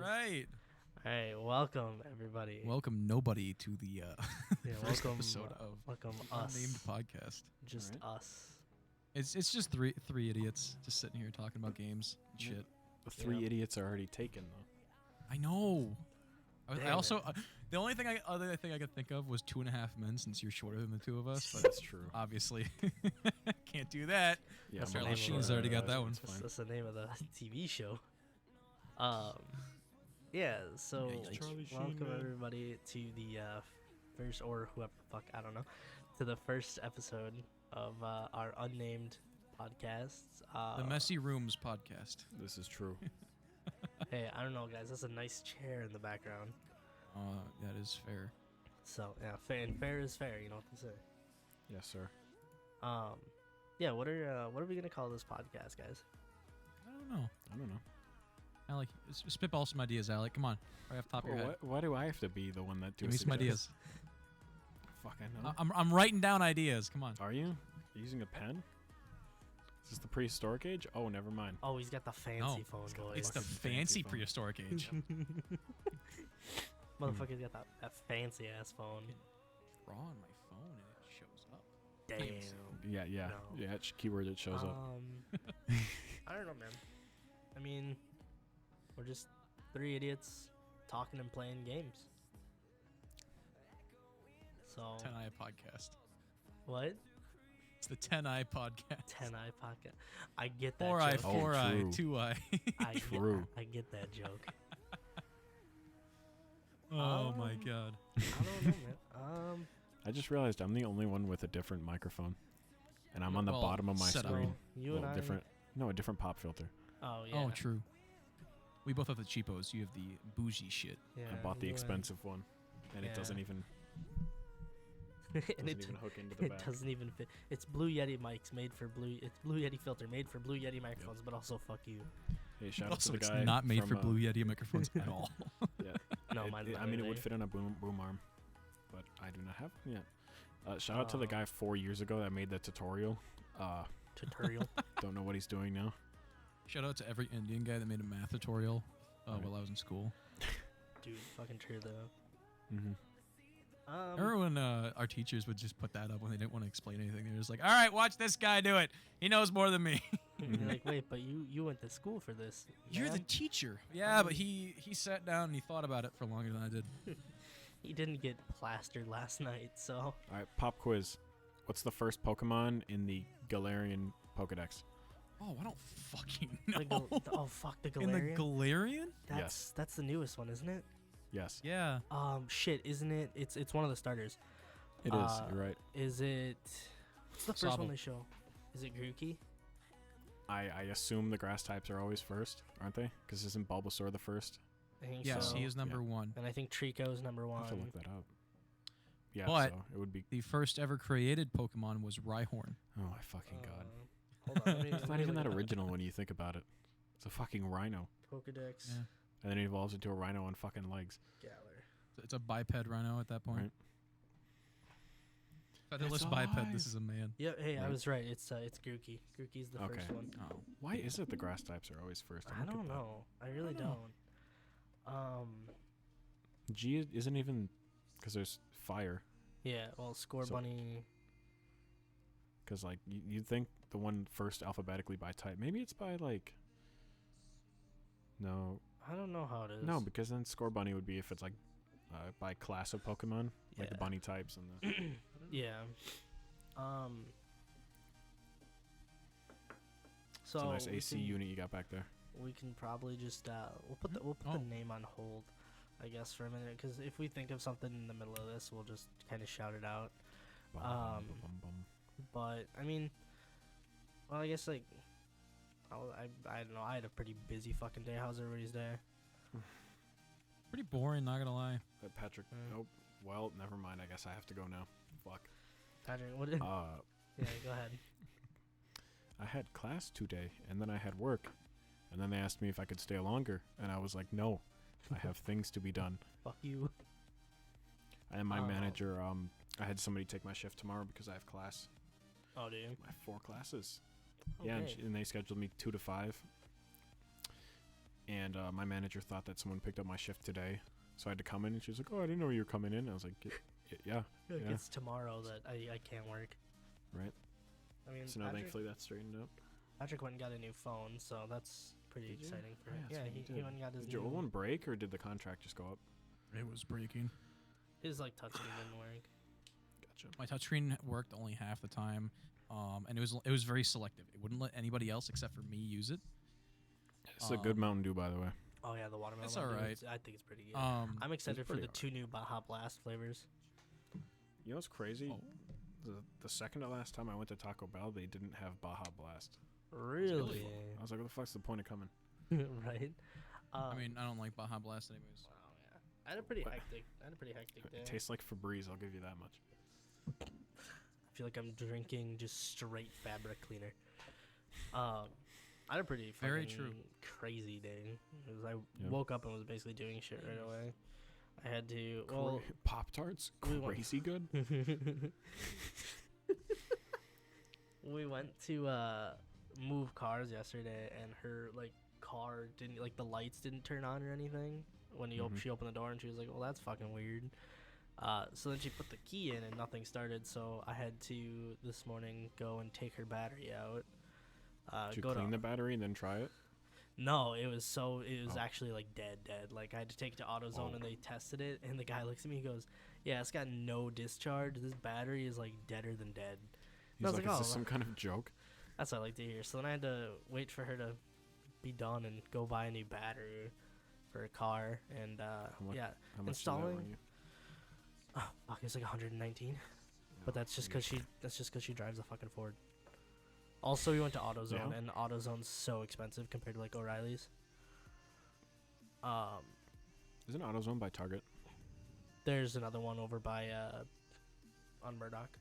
right. All right, welcome everybody. Welcome nobody to the first welcome, episode of welcome the us. Unnamed Podcast. Just right. us. It's just three idiots just sitting here talking about games and shit. The three Yeah. idiots are already taken, though. I know. I Damn also it. the only other thing I could think of was 2.5 Men since you're shorter than the two of us. But That's true. obviously, can't do that. Yeah, That's Our the name of Sheen's the- already got that one. It's That's, fine. that's the name of the TV show. Yeah. So Yeah, Charlie Sheen, welcome man. everybody to the first, or whoever the fuck, I don't know, to the first episode of our unnamed podcast. The Messy Rooms Podcast. This is true. Hey, I don't know, guys. That's a nice chair in the background. That is fair. So yeah, fair is fair. You know what they say. Yes, sir. Yeah. What are we gonna call this podcast, guys? I don't know. I don't know. Alec, spitball some ideas, Alec. Come on, right off the top of your head. Why do I have to be the one that Give me some ideas. Fuck, I know. I'm writing down ideas. Come on. Are you using a pen? Is this the prehistoric age? Oh, never mind. Oh, he's got the fancy No, phone, it's got- boys. It's the fucking fancy fancy phone. prehistoric age. Motherfucker's got that fancy ass phone. Draw on my phone and it shows up. Damn. Yeah. No. Yeah, it's keyword that shows up. I don't know, man. I mean, we're just three idiots talking and playing games. So 10i podcast. what? It's the 10i podcast. 10i podcast. I get that 4i, joke. 4i, true. 2i. True. I get that joke. Oh my god. I don't know, man. I just realized I'm the only one with a different microphone. And I'm on the Well, bottom of my set up. screen. You and I. A different pop filter. Oh yeah. Oh, true. We both have the cheapos. You have the bougie shit. Yeah, I bought the you and- expensive one. And Yeah. it doesn't even and even hook into the it back. doesn't even fit. It's Blue Yeti mics made for Blue. It's Blue Yeti filter made for Blue Yeti microphones, but also fuck you. Hey, shout out to Also, the it's guy not made from, for Blue Yeti microphones at all. Yeah. No, It- mine. I mean, it would fit on a boom arm, but I do not have one yet. Shout out to the guy 4 years ago that made the tutorial. tutorial. Don't know what he's doing now. Shout out to every Indian guy that made a math tutorial Right. while I was in school. Dude, fucking true though. Mm-hmm. Remember when our teachers would just put that up when they didn't want to explain anything? They were just like, all right, watch this guy do it. He knows more than me. You're like, wait, but you went to school for this. You're the man. teacher. Yeah, but he sat down and he thought about it for longer than I did. He didn't get plastered last night, so All right, pop quiz. What's the first Pokemon in the Galarian Pokedex? Oh, I don't fucking know. oh fuck the In the Galarian. Galarian? That's the newest one, isn't it? Yes, Yeah. Shit, isn't it? It's one of the starters. it is. You're right. Is it? What's the first Sobble. one they show? Is it Grookey? I assume the grass types are always first, aren't they? Because isn't Bulbasaur the first? I think Yes, so. he is number one. And I think Trico's number I have to one. look that up. Yeah, But- so it would be. The first ever created Pokemon was Rhyhorn. Oh my fucking god! Hold on, let me- It's let not me even look that it up. original when you think about it. It's a fucking rhino, Pokedex Yeah. and then it evolves into a rhino on fucking legs. Galar. It's a biped rhino at that point. Right. If I had to It's list biped, alive. this is a man. Yeah, hey, I Right. was right. It's Grookey. Grookey's the first Okay. one. Oh. Why is it the grass types are always first? I don't know. I really know. don't. G isn't even because there's fire. Yeah. Well, Score So- Bunny. Because like you'd think the one first alphabetically by type. Maybe it's by like. No, I don't know how it is. no, because then Score Bunny would be if it's like by class of Pokemon, like the Yeah. bunny types and the. Yeah. It's So a nice we AC can- unit you got back there. We can probably just we'll put the Oh. name on hold, I guess, for a minute, because if we think of something in the middle of this, we'll just kind of shout it out. Bum, Um, bum, bum. But I mean, well, I guess like I don't know. I had a pretty busy fucking day. How's everybody's day? Pretty boring, not gonna lie. Patrick. Mm. Oh, well, never mind. I guess I have to go now. Fuck. Patrick, what did? Uh, Yeah, go ahead. I had class today, and then I had work, and then they asked me if I could stay longer, and I was like, no, I have things to be done. Fuck you. And my Oh. manager, I had somebody take my shift tomorrow because I have class. Oh, dude. I have 4 classes. Okay. Yeah, and they scheduled me 2 to 5. And my manager thought that someone picked up my shift today. So I had to come in, and she was like, oh, I didn't know you were coming in. I was like, yeah. It's tomorrow that I can't work. Right. I mean, So now thankfully that's straightened out. Patrick went and got a new phone, so that's pretty exciting for him. Yeah, he went and got his Did your old one break, or did the contract just go up? It was breaking. His like touchscreen didn't work. Gotcha. My touchscreen worked only half the time, and it was very selective. It wouldn't let anybody else except for me use it. It's a good Mountain Dew, by the way. Oh yeah, the watermelon. It's all right. I think it's pretty good. I'm excited for pretty the 2 new Baja Blast flavors. You know what's crazy? Oh. The second to last time I went to Taco Bell, they didn't have Baja Blast. Really? I was like, what the fuck's the point of coming? Right. I mean, I don't like Baja Blast anyways. Wow, yeah. I had a pretty What? hectic day. It tastes like Febreze, I'll give you that much. I feel like I'm drinking just straight fabric cleaner. I had a pretty Very fucking true. crazy day. 'Cause I woke up and was basically doing shit right away. I had to Pop-Tarts? we went- Crazy good? we went to move cars yesterday, and her like car didn't the lights didn't turn on or anything when she opened the door, and she was like, well, that's fucking weird. So then she put the key in and nothing started, so I had to this morning go and take her battery out. Did you clean the battery and then try it? No, it was actually like dead. Like I had to take it to AutoZone and they tested it, and the guy looks at me, he goes, yeah, it's got no discharge. This battery is like deader than dead. He's like, is this some kind of joke? That's what I like to hear. So then I had to wait for her to be done and go buy a new battery for a car, and How much installing. Did that run you? Oh, fuck, it's like 119. But that's just because she drives a fucking Ford. Also, we went to AutoZone, and AutoZone's so expensive compared to like O'Reilly's. Isn't AutoZone by Target? There's another one over by on Murdoch.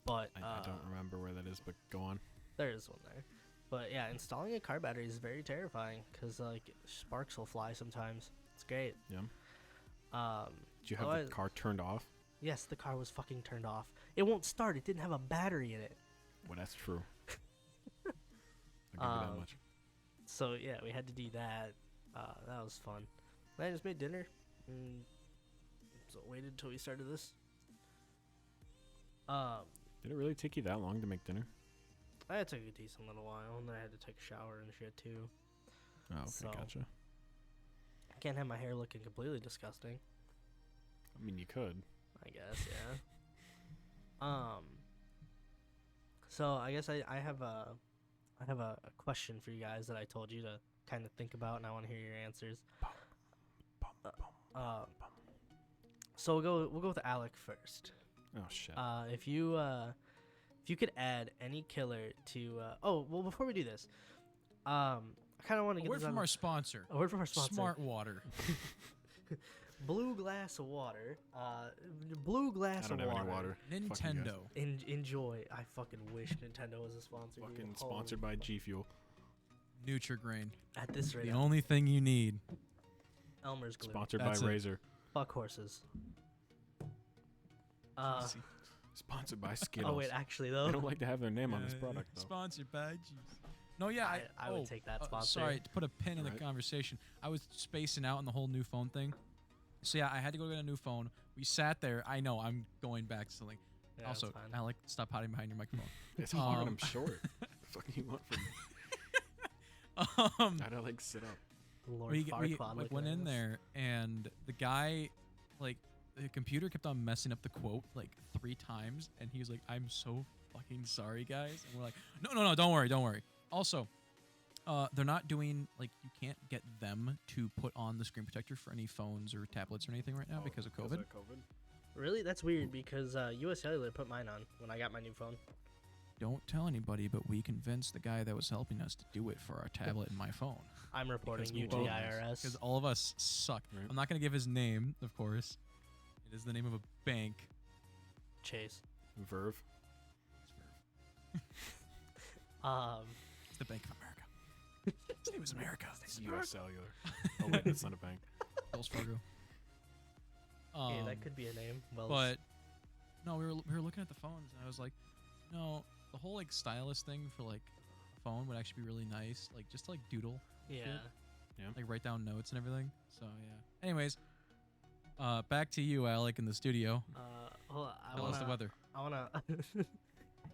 But I don't remember where that is, but go on. there is one there. But yeah, installing a car battery is very terrifying because like sparks will fly sometimes. It's great. Yeah. Did you have the car turned off? Yes, the car was fucking turned off. It won't start. It didn't have a battery in it. Well, that's true. I'll give you that much. So yeah, we had to do that. That was fun. Then I just made dinner and so waited until we started this. Did it really take you that long to make dinner? I took a decent little while, and then I had to take a shower and shit too. Oh, okay, So- gotcha. I can't have my hair looking completely disgusting. I mean, you could. I guess, yeah. So I guess I have a question for you guys that I told you to kind of think about, and I want to hear your answers. So we'll go with Alec first. Oh shit. If you could add any killer to before we do this, I kind of want to A get word this from on- our sponsor. a word from our sponsor. Smart Water. Blue glass of water. Blue glass I don't of have water. any water. Fuck you guys. Nintendo. Enjoy. I fucking wish Nintendo was a sponsor. dude. Fucking Holy sponsored by fuck. G Fuel. Nutrigrain. At this rate, The only thing you need. Elmer's glue. Sponsored That's by it. Razor. Fuck horses. See, Sponsored by Skittles. Oh wait, actually They though, don't like to have their name on this product though. Sponsored by Jesus. No, yeah, I would take that sponsor. Sorry, to put a pin in the Right. conversation. I was spacing out on the whole new phone thing. So yeah, I had to go get a new phone. We sat there. I know I'm going back to something. Yeah, Also, that's fine. Alec, stop hiding behind your microphone. It's hard. Um, I'm short. the fuck do you want from me? I'd like sit up. Lord we Farquaad like looking went at in us. there, and the guy, like, the computer kept on messing up the quote like 3 times, and he was like, "I'm so fucking sorry, guys." And we're like, "No, don't worry." Also, they're not doing like you can't get them to put on the screen protector for any phones or tablets or anything right now because of COVID. Really, that's weird because US Cellular put mine on when I got my new phone. Don't tell anybody, but we convinced the guy that was helping us to do it for our tablet and my phone. I'm reporting Because you we to the both- IRS. Because all of us suck. Right. I'm not going to give his name, of course. It is the name of a bank. Chase. Verve. It's the Bank of America. His name is America. It's US Cellular. Oh wait, that's not a bank. Wells Fargo. Yeah, that could be a name. Well, But no, we were looking at the phones, and I was like, no, the whole like stylus thing for like a phone would actually be really nice. Like just to, like doodle, Yeah. like write down notes and everything. So yeah. Anyways, back to you, Alec, in the studio. Hold on, Tell us the weather. I wanna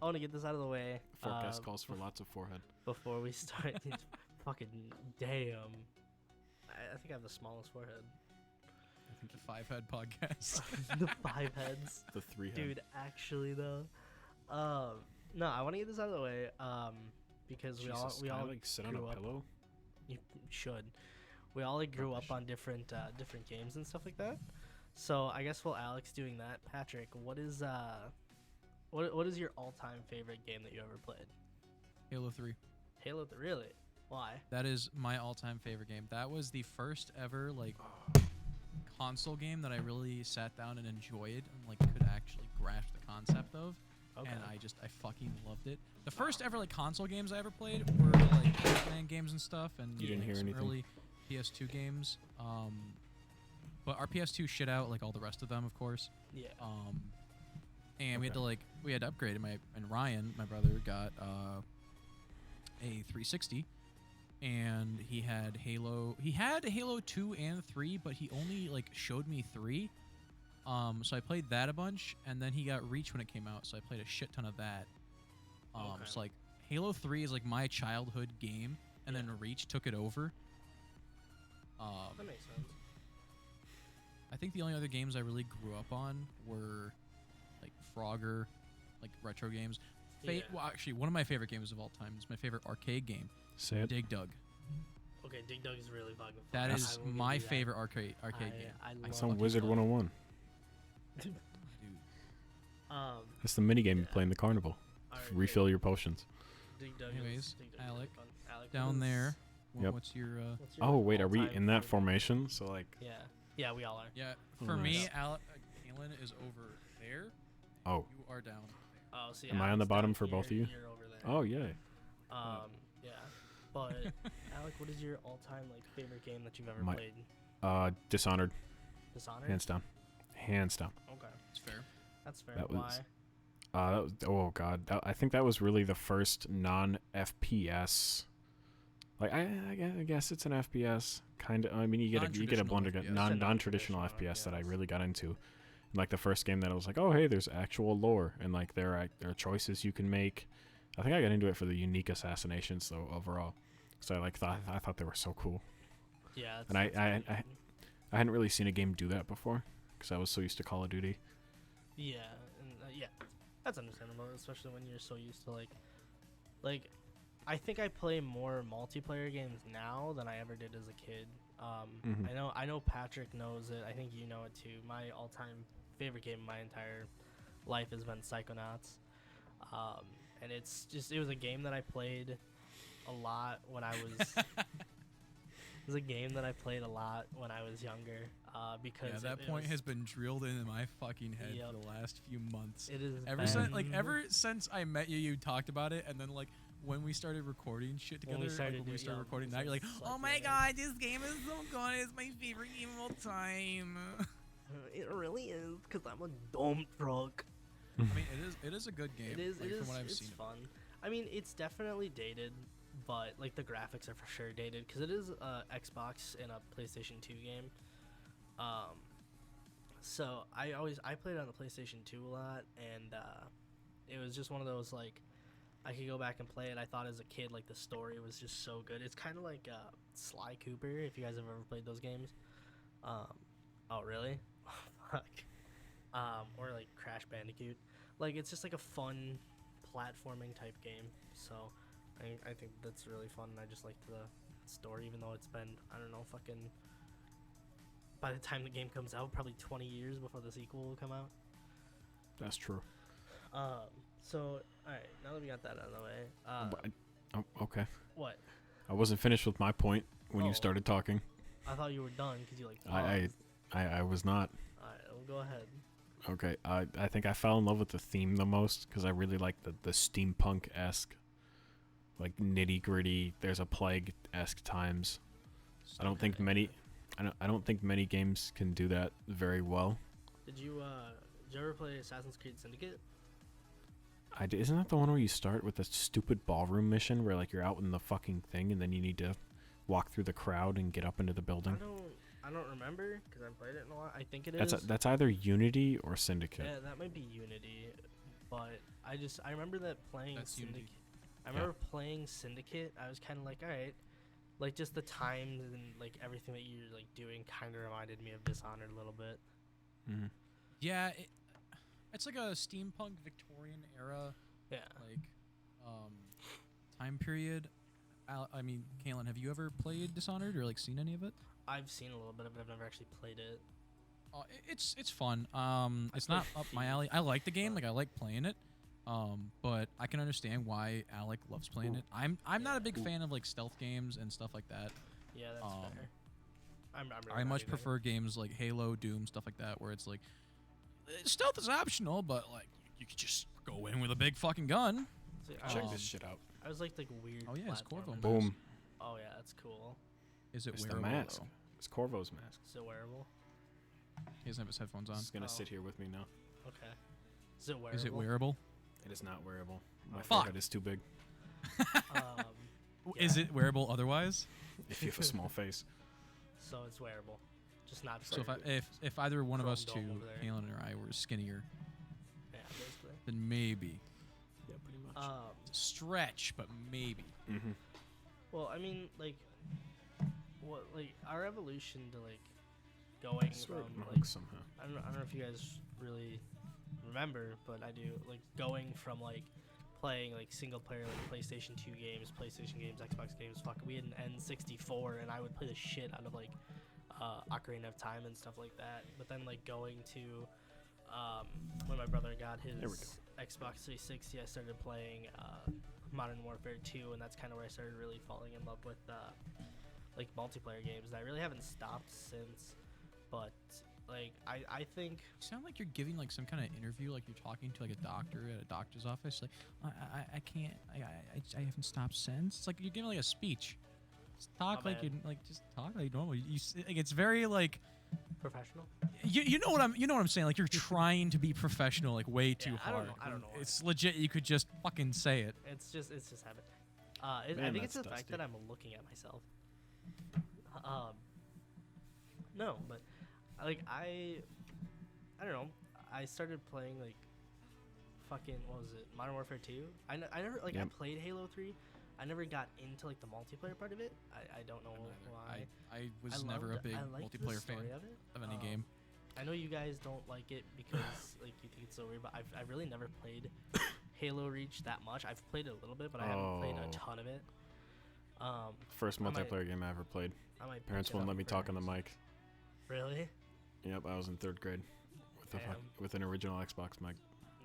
I wanna get this out of the way. Forecast calls for lots of forehead. Before we start. Fucking damn. I think I have the smallest forehead. I think the 5-head podcast. The 5 heads. The 3-head. Dude, actually though. No, I want to get this out of the way. Because Jesus, we can I, all like sit on grew a up. pillow. You should. We all like grew up on different games and stuff like that. So I guess while Alex doing that, Patrick, what is your all-time favorite game that you ever played? Halo 3. Halo 3, really? Why? That is my all-time favorite game. That was the first ever like console game that I really sat down and enjoyed and like could actually grasp the concept of. Okay. And I fucking loved it. The first ever like console games I ever played were like Pac-Man games and stuff, and You didn't like, hear some anything? early PS2 games. But our PS2 shit out like all the rest of them, of course. Yeah. And we had Okay. to upgrade. And Ryan, my brother, got a 360, and he had Halo. He had Halo 2 and 3, but he only like showed me 3. So I played that a bunch, and then he got Reach when it came out, so I played a shit ton of that. Okay. So like Halo 3 is like my childhood game, and then Reach took it over. That makes sense. I think the only other games I really grew up on were like Frogger, like retro games. Yeah. Well, actually, one of my favorite games of all time is my favorite arcade game, Say it. Dig Dug. Okay, Dig Dug is really fucking fun. That I is will give my you that. favorite arcade game. I That's love on Wizard Dig 101. Dude. That's the minigame you Yeah. play in the carnival. alright, Refill your potions. Dig Dug Anyways, Dig Dug is Alec, fun. Alec, down what is- there. Yep. What's your what's your Oh, wait, are we all-time in that favorite- formation? So, like, Yeah, we all are. Yeah, Oh, for me, nice. Kaylin is over there. oh. You are down there. Oh, see, Am I on the Alec's bottom down for both of here, you? You're over there. Oh, yeah. Yeah. But Alec, what is your all-time like favorite game that you've ever My- played? Dishonored. Dishonored. Hands down. Hands down. Okay, It's fair. that's fair. That Why? was- That was, oh, God. I think that was really the first non-FPS. Like, I guess it's an FPS. Kind of. I mean, you get a Non-traditional blunder FPS. non-traditional Non-traditional FPS that I FPS. really got into. And, like the first game that I was like, oh, hey, there's actual lore and like there are choices you can make. I think I got into it for the unique assassinations though overall. So I thought they were so cool. Yeah. And I hadn't really seen a game do that before because I was so used to Call of Duty. Yeah, and yeah, that's understandable, especially when you're so used to like, I think I play more multiplayer games now than I ever did as a kid. Mhm. I know Patrick knows it. I think you know it too. My all-time favorite game in my entire life has been Psychonauts, and it was a game that I played a lot when I was. It was a game that I played a lot when I was younger, because Yeah, that point has been drilled into my fucking head Yep. for the last few months. It is Ever since I met you, you talked about it, and then like when we started recording shit When together, we started when we doing- started yeah, recording we that, you're like, started oh my cycling. god, this game is so good. It's my favorite game of all time. It really is, because I'm a dump truck. I mean, it is a good game. It is. like, It from is. what I've It's seen. fun. I mean, it's definitely dated, but like the graphics are for sure dated because it is a Xbox and a PlayStation 2 game. So I played it on the PlayStation 2 a lot, and it was just one of those like I could go back and play it. I thought as a kid like the story was just so good. It's kind of like Sly Cooper, if you guys have ever played those games. Oh really? Fuck. Or like Crash Bandicoot. Like it's just like a fun platforming type game. So I think that's really fun. And I just like the story, even though it's been, I don't know, fucking, by the time the game comes out, probably 20 years before the sequel will come out. That's true. So alright, now that we got that out of the way, Okay. what? I wasn't finished with my point when Oh. you started talking. I thought you were done because you like I was not. Alright, well, go ahead. Okay, I think I fell in love with the theme the most because I really like the steampunk-esque, like nitty-gritty. There's a plague-esque times. I don't think many games can do that very well. Did you ever play Assassin's Creed Syndicate? Isn't that the one where you start with a stupid ballroom mission where like you're out in the fucking thing and then you need to walk through the crowd and get up into the building? I don't remember because I haven't played it in a while. I think it is. That's either Unity or Syndicate. Yeah, that might be Unity, but I remember that playing Syndicate. Unity. I remember playing Syndicate. I was kind of like, all right, like just the times and like everything that you're like doing kind of reminded me of Dishonored a little bit. Mm-hmm. Yeah, it's like a steampunk Victorian era Yeah. like time period. I mean, Kaylin, have you ever played Dishonored or like seen any of it? I've seen a little bit of it. I've never actually played it. It's fun. It's played not up my alley. I like the game, like I like playing it. But I can understand why Alec loves playing it. I'm not a big fan of like stealth games and stuff like that. Yeah, that's fair. I'm really I not much either. prefer games like Halo, Doom, stuff like that, where it's like stealth is optional, but like you could just go in with a big fucking gun. See, Check Um, this shit out. I was like weird. Oh, yeah, it's platformers. Corvo. Boom. Oh yeah, that's cool. Is it It's the wearable? mask. Though? It's Corvo's mask. Is it wearable? He doesn't have his headphones on. It's gonna Oh. sit here with me now. Okay. Is it wearable? Is it wearable? It is not wearable. My Oh. forehead is too big. Um, Is Yeah. it wearable otherwise? If you have a small face. so it's wearable, just not. So for, if either one of us Chrome two, dome over there. Kaylin or I, were skinnier, yeah, basically. then maybe. Yeah, pretty much. Stretch, but maybe. Mm-hmm. Well, I mean, like, what, like, our evolution to like going Sort of from monk like, somehow. I don't know if you guys really remember, but I do, like, going from like playing like single player like PlayStation 2 games, Xbox games. Fuck, we had an N64, and I would play the shit out of like Ocarina of Time and stuff like that. But then like going to when my brother got his There we go. Xbox 360, I started playing Modern Warfare 2, and that's kind of where I started really falling in love with like multiplayer games. And I really haven't stopped since. But like I think You sound like you're giving like some kind of interview, like you're talking to like a doctor at a doctor's office. Like I can't, I haven't stopped since. It's like you're giving like a speech. Just talk My like bad. you like just talk like normal. Like it's very like professional. you know what I'm saying. Like you're trying to be professional like way too I hard. don't know. It's legit. You could just fucking say it. It's just habit. I Man, think it's the that's fact dusty. that I'm looking at myself. No, but like I don't know. I started playing like fucking what was it? Modern Warfare 2. I never like I Yep. played Halo 3. I never got into like the multiplayer part of it. I don't know why. I was I never a loved- big I liked the multiplayer fan story of it. of any game. I know you guys don't like it because like you think it's so weird, but I've really never played Halo Reach that much. I've played it a little bit, but I haven't played a Oh. ton of it. First I might- multiplayer game I ever played. I might Parents pick it wouldn't up let me talk on the first. mic. Really? Yep, I was in 3rd grade with Damn. with an original Xbox mic.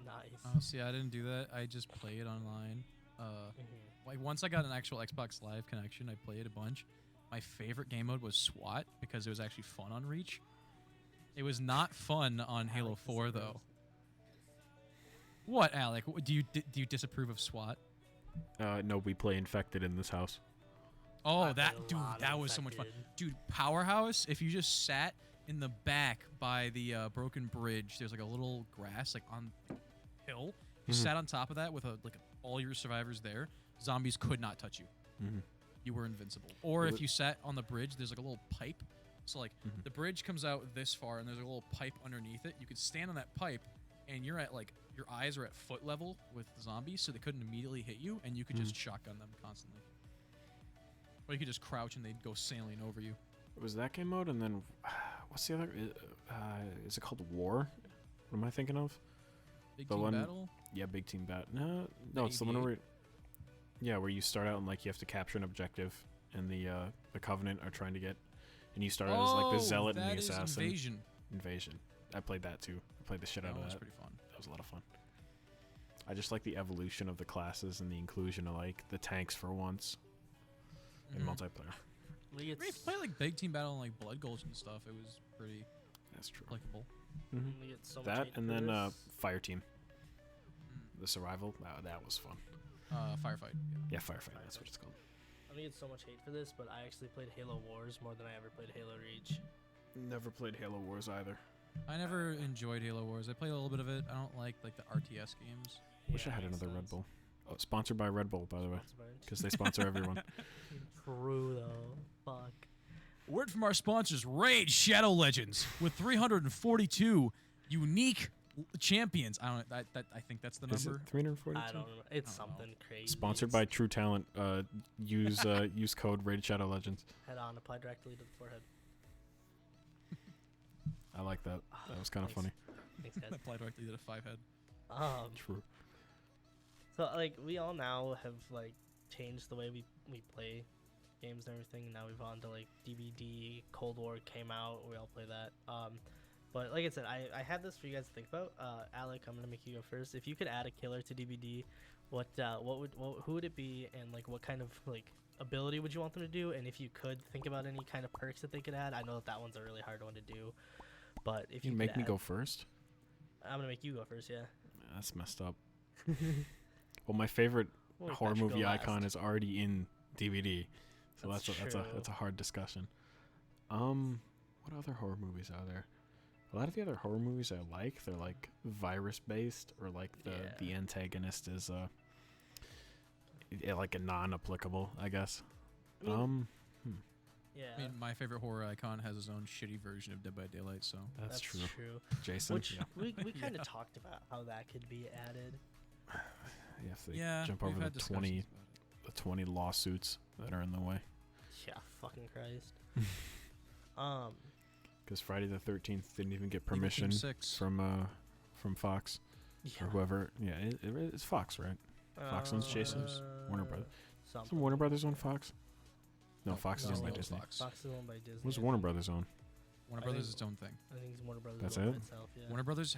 Nice. Oh, see, I didn't do that. I just play it online. Like once I got an actual Xbox Live connection, I played a bunch. My favorite game mode was SWAT because it was actually fun on Reach. It was not fun on Halo Alex 4 disagrees. though. What, Alec? Do you disapprove of SWAT? No, we play Infected in this house. Oh, I that played a dude, lot of that was so much fun. Infected. Dude, Powerhouse, if you just sat in the back by the broken bridge, there's like a little grass like on the hill. You Mhm. sat on top of that with all your survivors there. Zombies could not touch you. Mm-hmm. You were invincible. Or Well, if you sat on the bridge, there's like a little pipe. So like Mhm. the bridge comes out this far and there's a little pipe underneath it. You could stand on that pipe and you're at like your eyes are at foot level with the zombies, so they couldn't immediately hit you, and you could just shotgun them constantly. Or you could just crouch and they'd go sailing over you. It was that game mode, and then what's the other? Is it called War? What am I thinking of? Big The team one- battle. Yeah, Big Team Bat. No, it's the one 88? where. Yeah, where you start out and like you have to capture an objective, and the Covenant are trying to get, and you start out as like the Zealot and the that is Assassin. Invasion. I played that too. I played the shit out That of was that. pretty fun. That was a lot of fun. I just like the evolution of the classes and the inclusion of like the tanks for once in Mhm. multiplayer. Like, If you it's, play like Big Team Battle and like Blood Gulch and stuff, it was pretty That's true. likable. Mhm. we get so much That hate and for then this. Fire Team, Mm. the survival. That was fun. Firefight. Yeah. Yeah, Firefight. That's what it's called. I'm gonna get so much hate for this, but I actually played Halo Wars more than I ever played Halo Reach. Never played Halo Wars either. I never enjoyed Halo Wars. I played a little bit of it. I don't like the RTS games. Wish I had makes another Red sense. Bull. Oh, sponsored by Red Bull, by the way, Sponsored by- because they sponsor everyone. True though. Fuck. Word from our sponsors, Raid Shadow Legends, with 342 unique champions. I think that's the Is it number. 342? I don't know. It's I don't know. something crazy. Sponsored by True Talent. Use code Raid Shadow Legends. Head on, apply directly to the forehead. I like that. That was kind of funny. Thanks, guys. Apply directly to the 5-head. True. So like we all now have like changed the way we play games and everything. Now we've on to like DVD. Cold War came out. We all play that. But like I said, I had this for you guys to think about. Alec, I'm gonna make you go first. If you could add a killer to DVD, who would it be, and like what kind of like ability would you want them to do? And if you could think about any kind of perks that they could add, I know that one's a really hard one to do. But if You you make could me add- go first? I'm gonna make you go first. Yeah. That's messed up. Well, my favorite Well, horror Patrick, go movie icon last. is already in DVD, so That's that's true. a hard discussion. What other horror movies are there? A lot of the other horror movies I like, they're like virus based, or like the Yeah. antagonist is like a non-applicable, I guess. I mean, yeah. I mean, my favorite horror icon has his own shitty version of Dead by Daylight, so That's true. Jason. Which yeah. we kind of Yeah. talked about how that could be added. You have to yeah, jump we've over had the discussions 20 about it. the 20 lawsuits that are in the way. Yeah, fucking Christ. Because Friday the 13th didn't even get Evil Team permission 6. from Fox Yeah. or whoever. Yeah, it's Fox, right? Fox owns Jason? Warner Brothers. Isn't Warner Brothers own Fox? No, Fox is no, owned by it's Disney. Fox. Fox is owned by Disney. What's I Warner think. Brothers own? Warner I Brothers think- is its own thing. I think it's Warner Brothers. That's owned by it? Itself, yeah. Warner Brothers.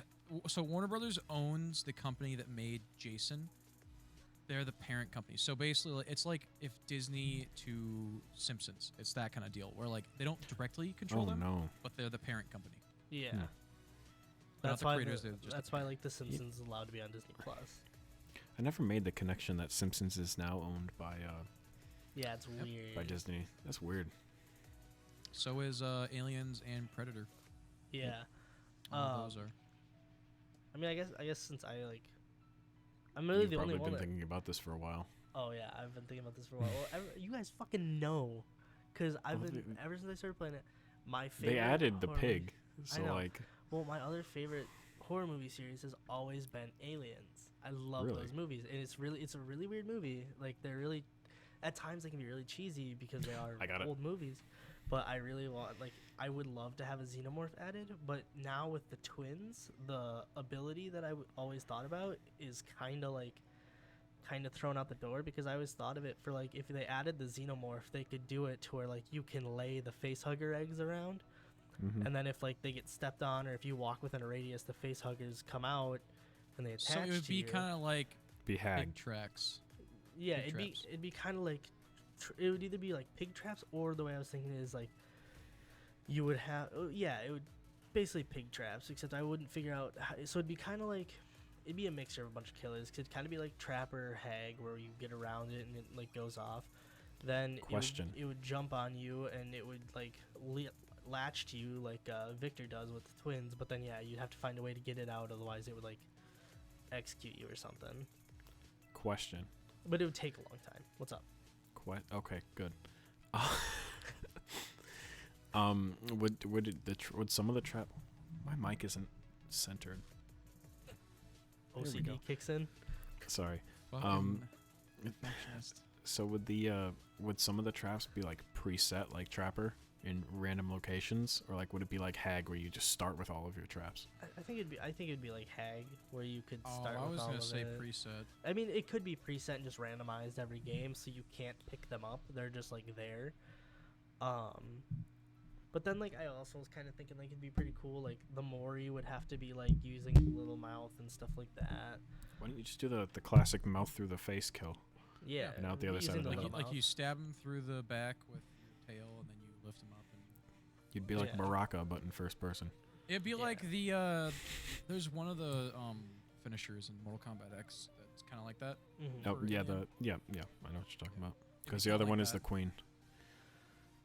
So Warner Brothers owns the company that made Jason. They're the parent company. So basically, it's like if Disney to Simpsons. It's that kind of deal where like they don't directly control Oh them, no. but they're the parent company. Yeah. Hmm. They're That's not the why. creators. They're just That's why like The Simpsons is allowed to be on Disney Plus. I never made the connection that Simpsons is now owned by Yeah, it's weird. Disney. That's weird. So is Aliens and Predator. Yeah. All of those are. I mean, I guess since I like, I'm really You've the probably only one been that. thinking about this for a while. Oh yeah, I've been thinking about this for a while. Well, you guys fucking know, cause I've Well, been ever since I started playing it. My favorite. They added the horror movie- pig, so know. like Well, my other favorite horror movie series has always been Aliens. I love Really? those movies, and it's a really weird movie. Like they're really, at times they can be really cheesy because they are I got it. old movies. But I really want, like, I would love to have a xenomorph added. But now with the twins, the ability that I always thought about is kind of thrown out the door, because I always thought of it for like if they added the xenomorph, they could do it to where like you can lay the face hugger eggs around. mhm. And then if like they get stepped on, or if you walk within a radius, the face huggers come out and they attach So it would to be you. kind of like be Pig hag. Tracks. Yeah, pig traps. it'd be kind of like it would either be like pig traps, or the way I was thinking is like you would have it would basically pig traps, except I wouldn't figure out how, so it'd be kind of like it'd be a mixture of a bunch of killers, 'cause it'd kind of be like trapper hag, where you get around it and it like goes off. Then Question. it would jump on you and it would like latch to you like Victor does with the twins, but then yeah, you'd have to find a way to get it out, otherwise it would like execute you or something. Question. But it would take a long time. What's up? Okay, good. Would some of the trap? My mic isn't centered. There we go. OCD kicks in. Sorry. Fucking perfectionist. So would some of the traps be like preset, like trapper, in random locations, or like would it be like hag, where you just start with all of your traps? I think it'd be like hag, where you could Oh, start I with was all gonna of say it. preset. I mean, it could be preset and just randomized every game, so you can't pick them up. They're just like there. But then like I also was kind of thinking like it'd be pretty cool. Like the Mori would have to be like using the little mouth and stuff like that. Why don't you just do the classic mouth through the face kill? Yeah. And out the other side using of the the Like mouth. you, little you stab him through the back with your tail, and then you lift him up. And You'd be like Yeah. Baraka, but in first person. it'd be Yeah. like there's one of the finishers in Mortal Kombat X that's kind of like that. Mhm. Oh yeah, Meridian. yeah. I know what you're talking about. It'd be Because the kinda other like one is the that. queen.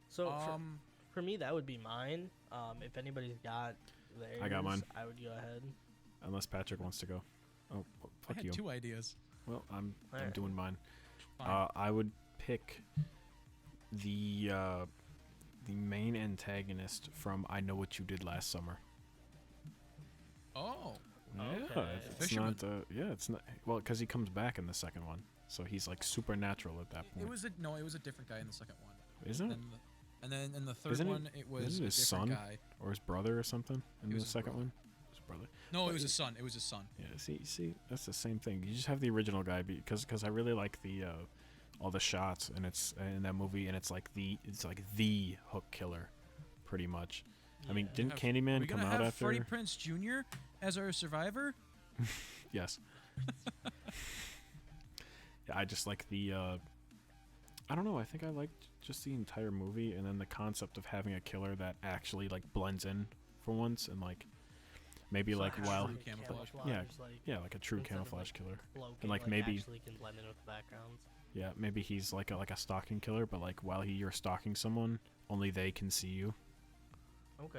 So for me, that would be mine. If anybody's got theirs, I got mine. I would go ahead. Unless Patrick wants to go. Oh, I fuck had you. 2 ideas. Well, I'm Alright. doing mine. Fine. I would pick the main antagonist from I Know What You Did Last Summer. Oh. Yeah, Okay. it's Fisherman. not. Yeah, it's not. Well, because he comes back in the second one, so he's like supernatural at that It point. was a different guy in the second one. Isn't it? And then in the third Isn't it- one, it was isn't it a his different son? guy. Or his brother or something in It the was his second brother. one? His brother. No, But it was it- his son. It was his son. Yeah. See, that's the same thing. You just have the original guy because I really like the all the shots and it's in that movie and it's like the Hook killer, pretty much. I mean, Yeah. didn't Are we Candyman come gonna out have after? Freddie Prinze Jr. as our survivor? Yes. Yeah, I just like the. I don't know. I think I liked just the entire movie, and then the concept of having a killer that actually like blends in for once, and like maybe So like actually while camouflage. yeah, like a true instead of, camouflage like, killer. cloaking, like, maybe- actually can blend in with the backgrounds. Yeah, maybe he's like a stalking killer, but like while you're stalking someone, only they can see you. Okay.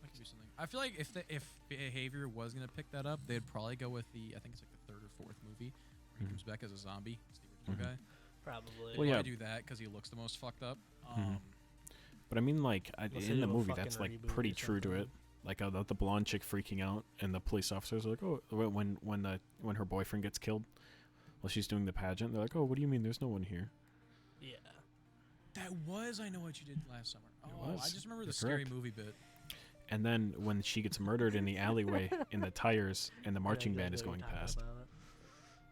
That could be something. I feel like if Behavior was gonna pick that up, they'd probably go with I think it's like the 3rd or 4th movie where he Mhm. comes back as a zombie. It's the original Mhm. guy. Probably. Well, yeah. Do that because he looks the most fucked up. Mhm. But I mean, like Unless they in the do a movie, fucking that's like reboot pretty or true to something. it. Like the blonde chick freaking out, and the police officers are like, oh, when her boyfriend gets killed, while she's doing the pageant, they're like, oh, what do you mean? There's no one here. Yeah. That was I Know What You Did Last Summer. Oh, I was. just remember the You're scary correct. movie bit. And then when she gets murdered in the alleyway in the tires, and the marching Yeah, band is exactly going what you're past,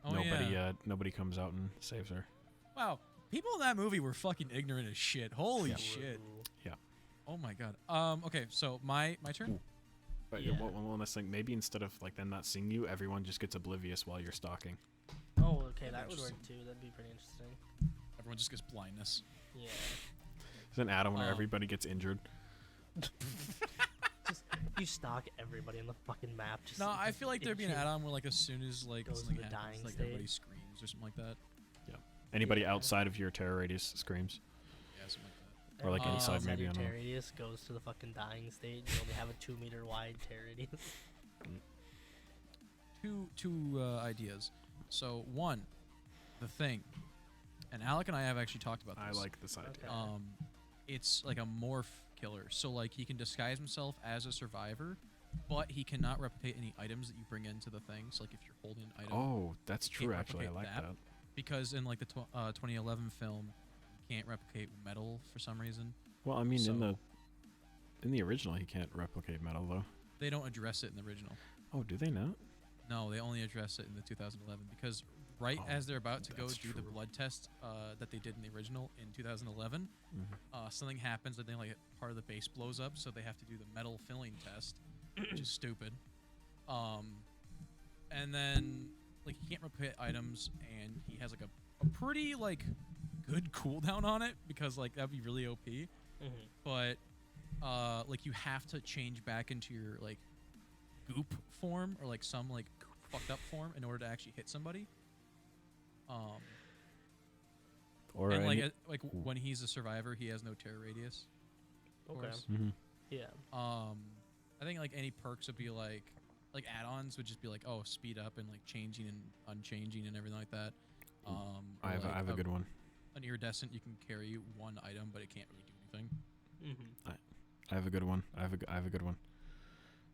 talking about. Oh yeah. nobody comes out and saves her. Wow. People in that movie were fucking ignorant as shit. Holy Yeah. shit. True. Oh my god. Okay, so my turn. Ooh. But Yeah. one last thing, maybe instead of like them not seeing you, everyone just gets oblivious while you're stalking. Oh, okay, that would Interesting. work too. That'd be pretty interesting. Everyone just gets blindness. Yeah. There's an add-on where Um, everybody gets injured. Just you stalk everybody on the fucking map. Just No, I feel like there'd be an itching. add-on where like as soon as like Goes to something the happens, dying like state. everybody screams or something like that. Anybody Yeah. outside of your terror radius screams. Yeah, something like that. Or, like, inside, Everyone maybe, your I don't know. tear radius goes to the fucking dying state. You only have a 2-meter wide tear radius. Two ideas. So one, The Thing, and Alec and I have actually talked about I this. like this idea. Okay. It's like a morph killer. So like he can disguise himself as a survivor, but he cannot replicate any items that you bring into the thing. So like if you're holding an item, Oh, that's you true. can't Actually, I replicate like that. that. because in like the 2011 film, you can't replicate metal for some reason. Well, I mean, So- in the original, he can't replicate metal though. They don't address it in the original. Oh, do they not? No, they only address it in the 2011 because right Oh, as they're about to go that's do the true. blood test that they did in the original in 2011, something happens and then like part of the base blows up, so they have to do the metal filling test, which is stupid. And then like he can't replicate items, and he has like a pretty like good cooldown on it because like that'd be really OP. Mm-hmm. But like you have to change back into your like goop form or like some like fucked up form in order to actually hit somebody. Or And any, like when he's a survivor, he has no terror radius. Of Okay. course. Mhm. Yeah. I think like any perks would be like add-ons would just be like, oh, speed up and like changing and unchanging and everything like that. I have, or, I have a good one. An iridescent, you can carry one item, but it can't really do anything. Mm-hmm. I have a good one. I have a good one.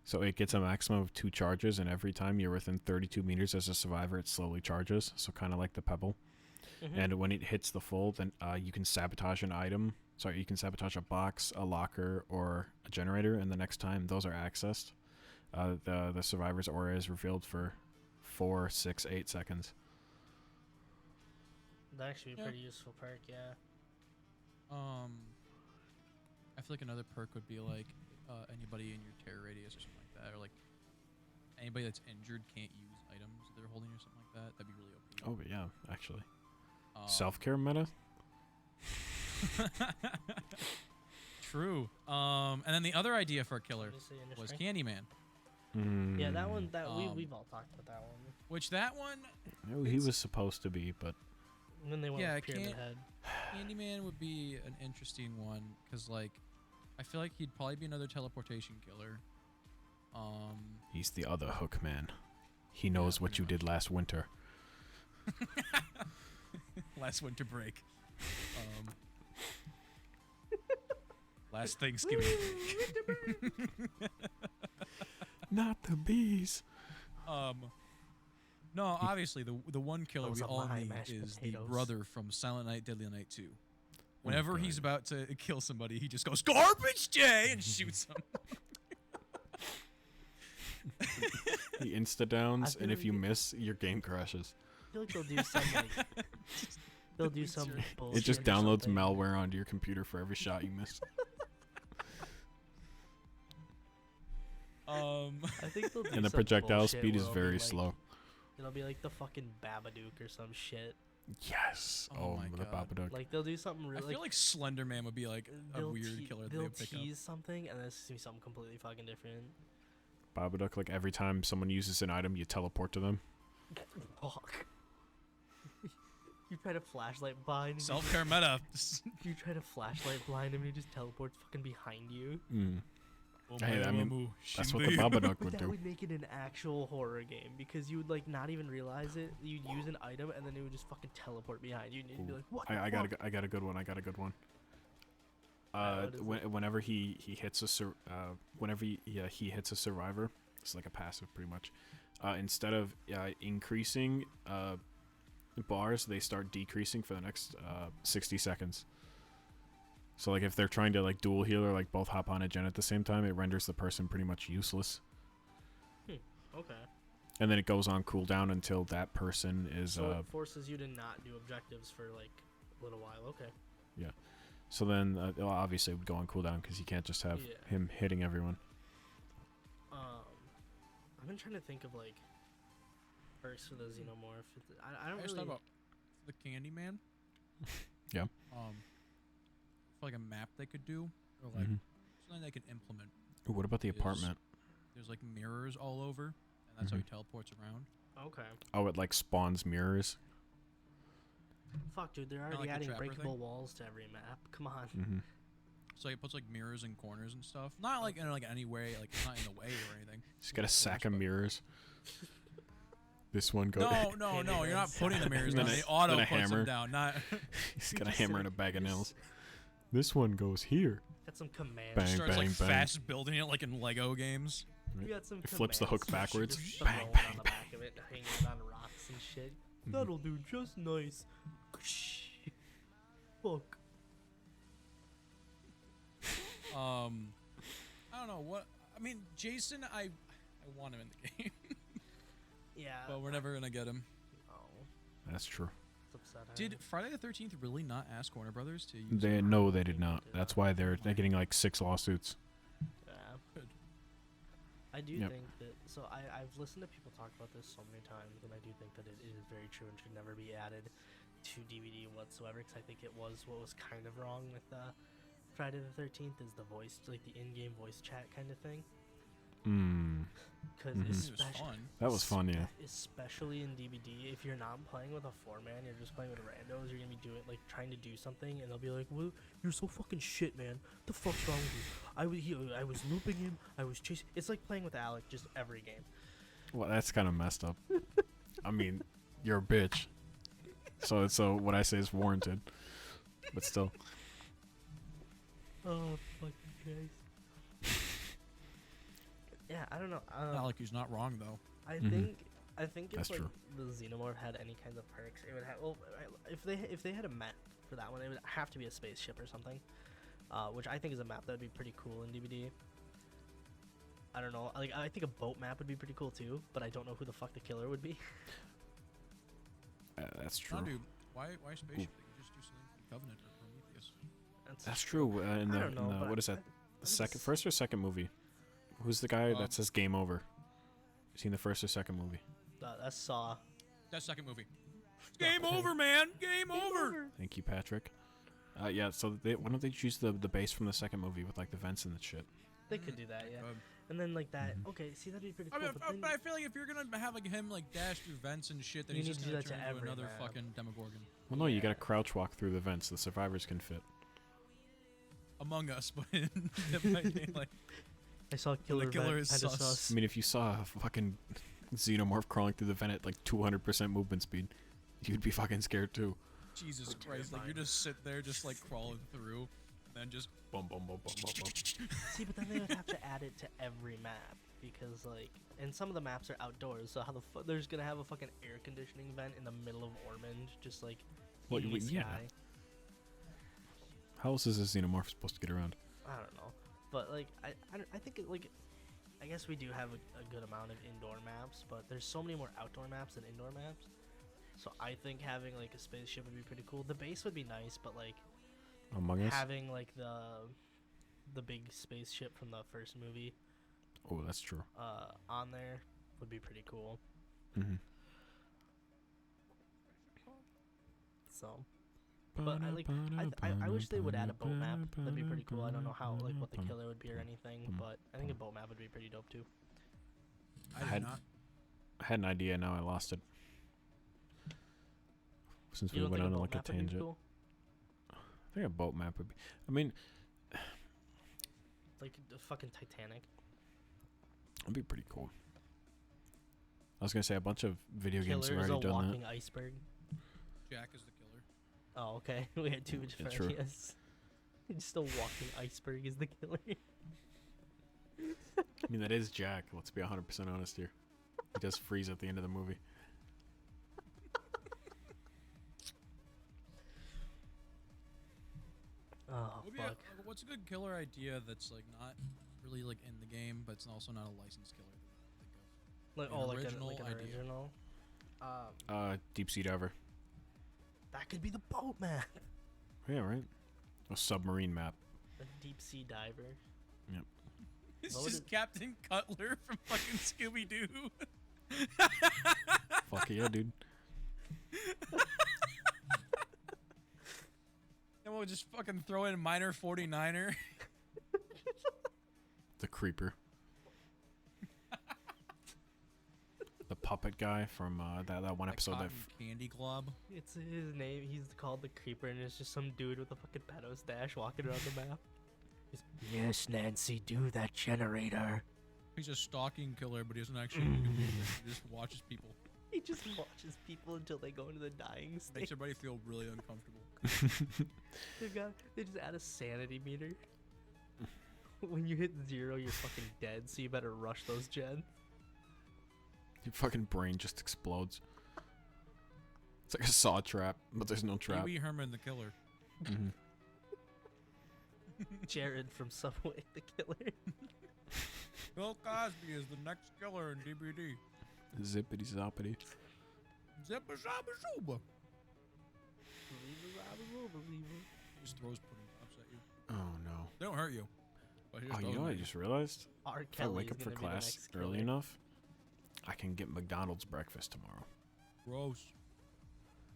So it gets a maximum of 2 charges, and every time you're within 32 meters as a survivor, it slowly charges. So kind of like the pebble. Mm-hmm. And when it hits the full, then you can sabotage an item. Sorry, you can sabotage a box, a locker, or a generator. And the next time those are accessed, the survivor's aura is revealed for 4, 6, 8 seconds. That'd actually be a Yeah. pretty useful perk, yeah. I feel like another perk would be like anybody in your terror radius or something like that, or like anybody that's injured can't use items that they're holding or something like that. That'd be really OP. Oh, but yeah, actually. Um, Self-care meta? True. And then the other idea for a killer Obviously was interesting. Candyman, Yeah, that one. Um, We've all talked about that one. which that one, He was supposed to be, but And then they went yeah, with Pyramid can't- Head. Candyman would be an interesting one because like I feel like he'd probably be another teleportation killer. he's the other Hook man. He knows what pretty you did last winter. Last winter break. Last Thanksgiving break. Not the bees. No, obviously the one killer Those we are all my need mashed is the potatoes. brother from Silent Night, Deadly Night 2. Whenever he's God. about to kill somebody, he just goes garbage day and shoots him. He insta downs, I and feel if you like- miss, your game crashes. I feel like they'll do some like they'll do some bullshit. It just or downloads something. malware onto your computer for every shot you miss. I think they'll do And the some projectile bullshit speed where is it'll be very like- slow. It'll be like the fucking Babadook or some shit. Yes. Oh Oh, my the God. Babadook. Like they'll do something I really. feel like Slender Man would be like a they'll weird te- killer that They'll they would pick up. tease something and then it's gonna be something completely fucking different. Babadook, like every time someone uses an item, you teleport to them. Fuck. You try to flashlight blind. Self-care meta. You try to flashlight blind him and he just teleports fucking behind you. Mm. Hey, I mean, that's what the Shinbi. Babadook But would that do. would make it an actual horror game because you would like not even realize it. You'd use an item and then it would just fucking teleport behind you. And you'd be Ooh. like, what? I the got fuck? I got a good one. I got a good one. What is it? Whenever he hits a whenever he hits a survivor, it's like a passive pretty much. Instead of increasing bars, they start decreasing for the next 60 seconds. So like if they're trying to like dual heal or like both hop on a gen at the same time, it renders the person pretty much useless. Okay. And then it goes on cooldown until that person is So it forces you to not do objectives for like a little while. Okay. so then well, obviously it would go on cooldown because you can't just have Yeah. him hitting everyone. I've been trying to think of like perks for the Xenomorph. I don't I just really. thought about the Candyman. Yeah. For like a map they could do, or like Mhm. something they could implement. Ooh, what about the is- apartment? There's like mirrors all over, and that's how he teleports around. Okay. Oh, it like spawns mirrors. Fuck, dude. They're Kinda already like the adding Trapper breakable thing? walls to every map. Come on. Mm-hmm. So like, it puts like mirrors in corners and stuff. Not like in like any way, like it's not in the way or anything. Just got a Of sack course, of but- mirrors. This one goes. No. You're not Candyman putting the sack. mirrors Then down. a- They auto then a puts hammer. them down. Not He's got a Just hammer said and a bag of just- nails. This one goes here. Got some commands. Bang, starts like bang. fast building it like in Lego games. You got some It flips the hook commands. backwards. Just Bang, rolling bang, on the bang. back of it, hanging on rocks and shit. Mhm. That'll do just nice. Fuck. I don't know what. I mean, Jason, I want him in the game, Yeah. but we're never gonna get him. Oh, That's true. it's upsetting. Did Friday the 13th really not ask Warner Brothers to use? They him? no, they did not. That's why they're getting like 6 lawsuits. Yeah. Good. I do Yep. think that. So I've listened to people talk about this so many times, and I do think that it is very true and should never be added to DVD whatsoever. Because I think it was what was kind of wrong with Friday the 13th is the voice, like the in-game voice chat kind of thing. Because Mhm. It was especially. fun. That was fun, yeah. Especially in DBD, if you're not playing with a 4-man, you're just playing with randos, you're gonna be doing like trying to do something, and they'll be like, "Well, you're so fucking shit, man. The fuck's wrong with you? I was looping him. I was chasing." It's like playing with Alec just every game. Well, that's kind of messed up. I mean, you're a bitch. So what I say is warranted. But still. Oh fucking Christ. Yeah, I don't know. Not like he's not wrong though. I Mhm. think if That's like true. the Xenomorph had any kinds of perks, it would have. Well, if they had a map for that one, it would have to be a spaceship or something, which I think is a map that would be pretty cool in DBD. I don't know. Like I think a boat map would be pretty cool too, but I don't know who the fuck the killer would be. That's No, true. dude. Why spaceship? They could just do something for Covenant or Prometheus. That's true. In I the, don't know. in the but what is I that? The think second, it's- first or second movie? Who's the guy Um, that says game over? You seen the first or second movie? That's Saw. That second movie. Game over, man. Game over. Thank you, Patrick. Yeah. So why don't they choose the base from the second movie with like the vents and the shit? They could do that, yeah. Um, And then like that. Mhm. Okay, see that'd be pretty I cool. mean, but I feel like if you're gonna have like him like dash through vents and shit, then You he's need just to do gonna that to turn into every another map. fucking Demogorgon. Well, no, you Yeah. gotta crouch walk through the vents. The survivors can fit. Among Us, but in like I saw killer. killer Vent, is kinda sus. I mean, if you saw a fucking xenomorph crawling through the vent at like 200% movement speed. You'd be fucking scared too. Jesus Christ! Like you're just sitting there, just like crawling through, and then just Bum bum bum bum bum bum. See, but then they would have to add it to every map because, like, and some of the maps are outdoors. So how the fuck there's gonna have a fucking air conditioning vent in the middle of Ormond, just like Well, in the yeah. sky? How else is a xenomorph supposed to get around? I don't know, but like I think it, like I guess we do have a good amount of indoor maps, but there's so many more outdoor maps than indoor maps. So I think having like a spaceship would be pretty cool. The base would be nice, but like Among Us? having like the big spaceship from the first movie Oh, that's true. on there would be pretty cool. Mm-hmm. So, but I wish they would add a boat map. That'd be pretty cool. I don't know how like what the killer would be or anything, but I think a boat map would be pretty dope too. I had- did not. I had an idea, now I lost it. Since You we don't went think on a like boat a map would be tangent. cool? I think a boat map would be. I mean, Like the fucking Titanic. it'd be pretty cool. I was gonna say a bunch of video games have Killer is already a done that. walking iceberg. Jack is the killer. Oh, okay. We had two different true. ideas. Just a walking iceberg is the killer. I mean, that is Jack. Let's be 100% honest here. He does freeze at the end of the movie. Oh, Maybe fuck. what's a good killer idea that's like not really like in the game, but it's also not a licensed killer? That Like, an oh, like original an idea. original. Deep sea diver. That could be the boat map. Yeah, right. A submarine map. A deep sea diver. It's What would just it- Captain Cutler from fucking Scooby Doo. Fuck yeah, dude. And we'll just fucking throw in Minor 49er. The creeper. The puppet guy from that one Like episode that. Cotton Candy Glob. It's his name. He's called the Creeper, and it's just some dude with a fucking pedo stash walking around the map. Yes, Nancy, do that generator. He's a stalking killer, but he doesn't actually. He just watches people. He just watches people until they go into the dying state. Makes everybody feel really uncomfortable. They just add a sanity meter. When you hit 0, you're fucking dead, so you better rush those gens. Your fucking brain just explodes. It's like a saw trap, but there's no trap. Pee Wee Herman the killer. Mm-hmm. Jared from Subway, the killer. Bill Cosby is the next killer in DBD. Zippity zoppity. Zippa Zabba Zuba. He just throws pudding pops at you. Oh no. They don't hurt you. But he just Oh, you throws know them what I at you. just realized? R. If I Kelly wake is up for gonna be the class next early killer. enough, I can get McDonald's breakfast tomorrow. Gross.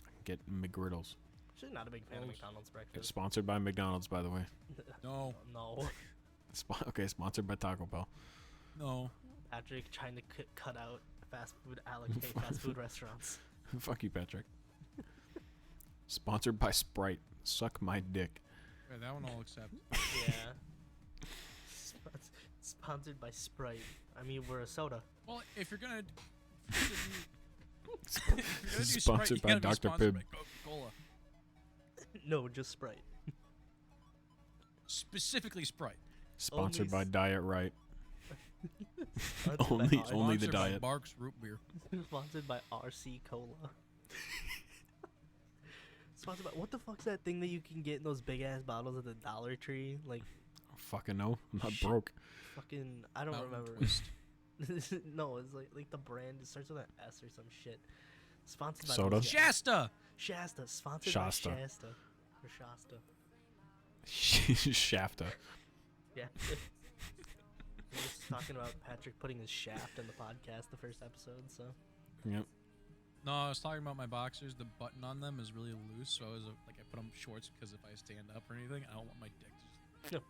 I can get McGriddles. Actually, not a big fan of Gross. McDonald's It's breakfast. sponsored by McDonald's, by the way. No. No. Okay, sponsored by Taco Bell. No. Patrick trying to cut out allocate fast food restaurants. Fuck you, Patrick. Sponsored by Sprite. Suck my dick. Yeah, that one I'll accept. Yeah. Sponsored by Sprite. I mean, we're a soda. Well, if you're gonna do Sponsored Sprite, by you gotta be Dr. sponsored Pibb. by Coca-Cola. No, just Sprite. Specifically Sprite. Sponsored Only by Diet Right. Sponsored by Only R- the Sponsored by diet. Barks Root Beer. Sponsored by RC Cola. Sponsored by what the fuck's that thing that you can get in those big ass bottles at the Dollar Tree? Like Fucking no. I'm not Shit. broke. fucking I don't Mountain remember. Twist. No, it's like the brand. It starts with an S or some shit. Sponsored by Soda? those guys. Shasta. Shasta. Sponsored Shasta. by Shasta. Or Shasta. Shafta. Yeah. We're just talking about Patrick putting his shaft in the podcast the first episode, so. Yep. No, I was talking about my boxers. The button on them is really loose, so I was like, I put on shorts because if I stand up or anything, I don't want my dick to just.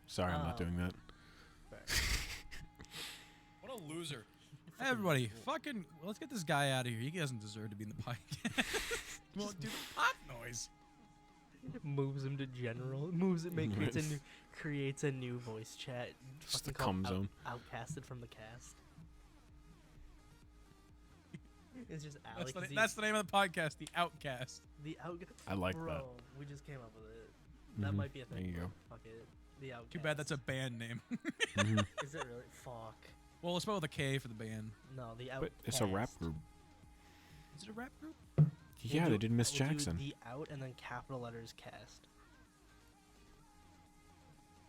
Sorry, I'm not Oh. doing that. What a loser! Hey, everybody, fucking, let's get this guy out of here. He doesn't deserve to be in the podcast. Won't do the pop noise. Moves him to general. Moves it, creates a new creates a new voice chat. Just the fucking cum called zone. Outcasted from the cast. It's just Alex. That's the name of the podcast, The Outcast. The Outcast. I like Bro, that. we just came up with it. That Mhm. might be a thing. There you go. Fuck it. The Outcast. Too bad that's a band name. Mhm. Is it really? Fuck. Well, let's spell with a K for the band. No, the Outcast. But it's a rap group. Is it a rap group? Yeah, they did Miss Jackson. The Out and then capital letters Cast.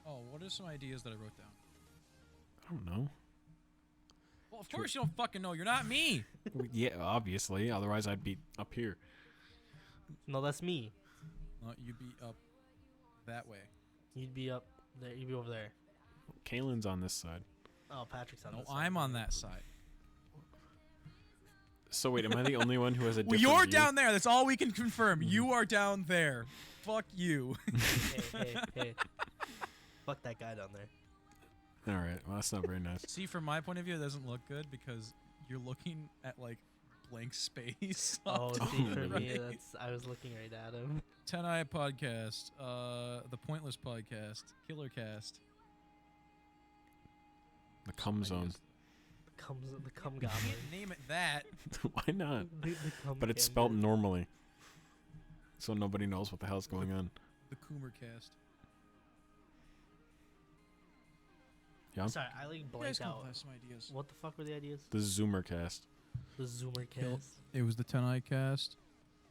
Oh, what are some ideas that I wrote down? I don't know. Well, of course you don't fucking know. You're not me. Well, yeah, obviously. Otherwise, I'd be up here. No, that's me. You'd be up that way. You'd be up there. You'd be over there. Kaylin's on this side. Oh, Patrick's on No, this side. I'm on that side. So wait, am I the only one who has a Well, different you're view? down there. That's all we can confirm. You are down there. Fuck you. Hey. Fuck that guy down there. All right. Well, that's not very nice. See, from my point of view, it doesn't look good because you're looking at like blank space. Oh, off to see, the for me, right. I was looking right at him. 10 Eye Podcast, the Pointless Podcast, Killer Cast. The cum zone. The cum goblin. Name it that. Why not? The cum But it's gambler. spelled normally, so nobody knows what the hell's going on. The Coomer Cast. Yeah. Sorry, I like You guys blanked come out. up with some ideas. What the fuck were the ideas? The Zoomer cast. The Zoomer Kill- cast, It was the 10 Eye Cast,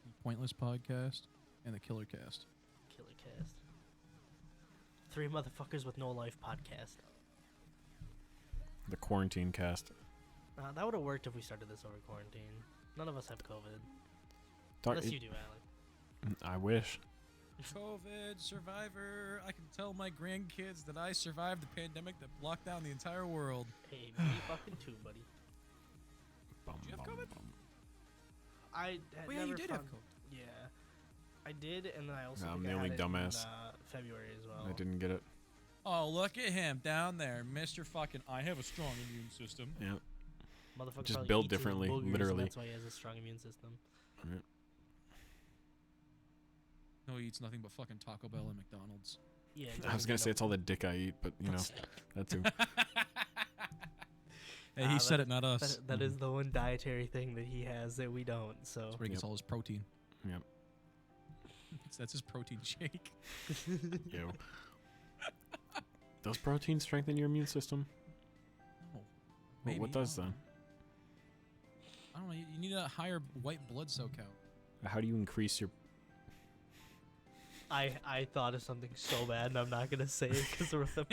the Pointless Podcast, and the Killer Cast. Killer cast. 3 motherfuckers with no life podcast. The quarantine cast. That would have worked if we started this over quarantine. None of us have COVID. Talk- Unless you do, Alec. I wish. COVID survivor. I can tell my grandkids that I survived the pandemic that locked down the entire world. Hey, me fucking too, buddy. Bum, Did you have bum, COVID? bum. I had Oh, yeah, never you did have found- COVID. Yeah, I did, and then I also Nah, think I'm I the had only it dumbass. in February as well. I didn't get it. Oh, look at him down there, Mr. Fucking. I have a strong immune system. Yeah. Motherfucker Just probably built eats his differently, boogers, and literally. That's why he has a strong immune system. Alright. No, he eats nothing but fucking Taco Bell and McDonald's. Yeah. I was gonna say it's all the dick I eat, but you know, that too. Hey, he said it, not us. That, that is the one dietary thing that he has that we don't. So That's where he gets all his protein. Yep. That's his protein shake. Yo. Does protein strengthen your immune system? No. Well, what does I don't then? know. I don't know. You need a higher white blood cell count. How do you increase your? I thought of something so bad, and I'm not gonna say it because we're the.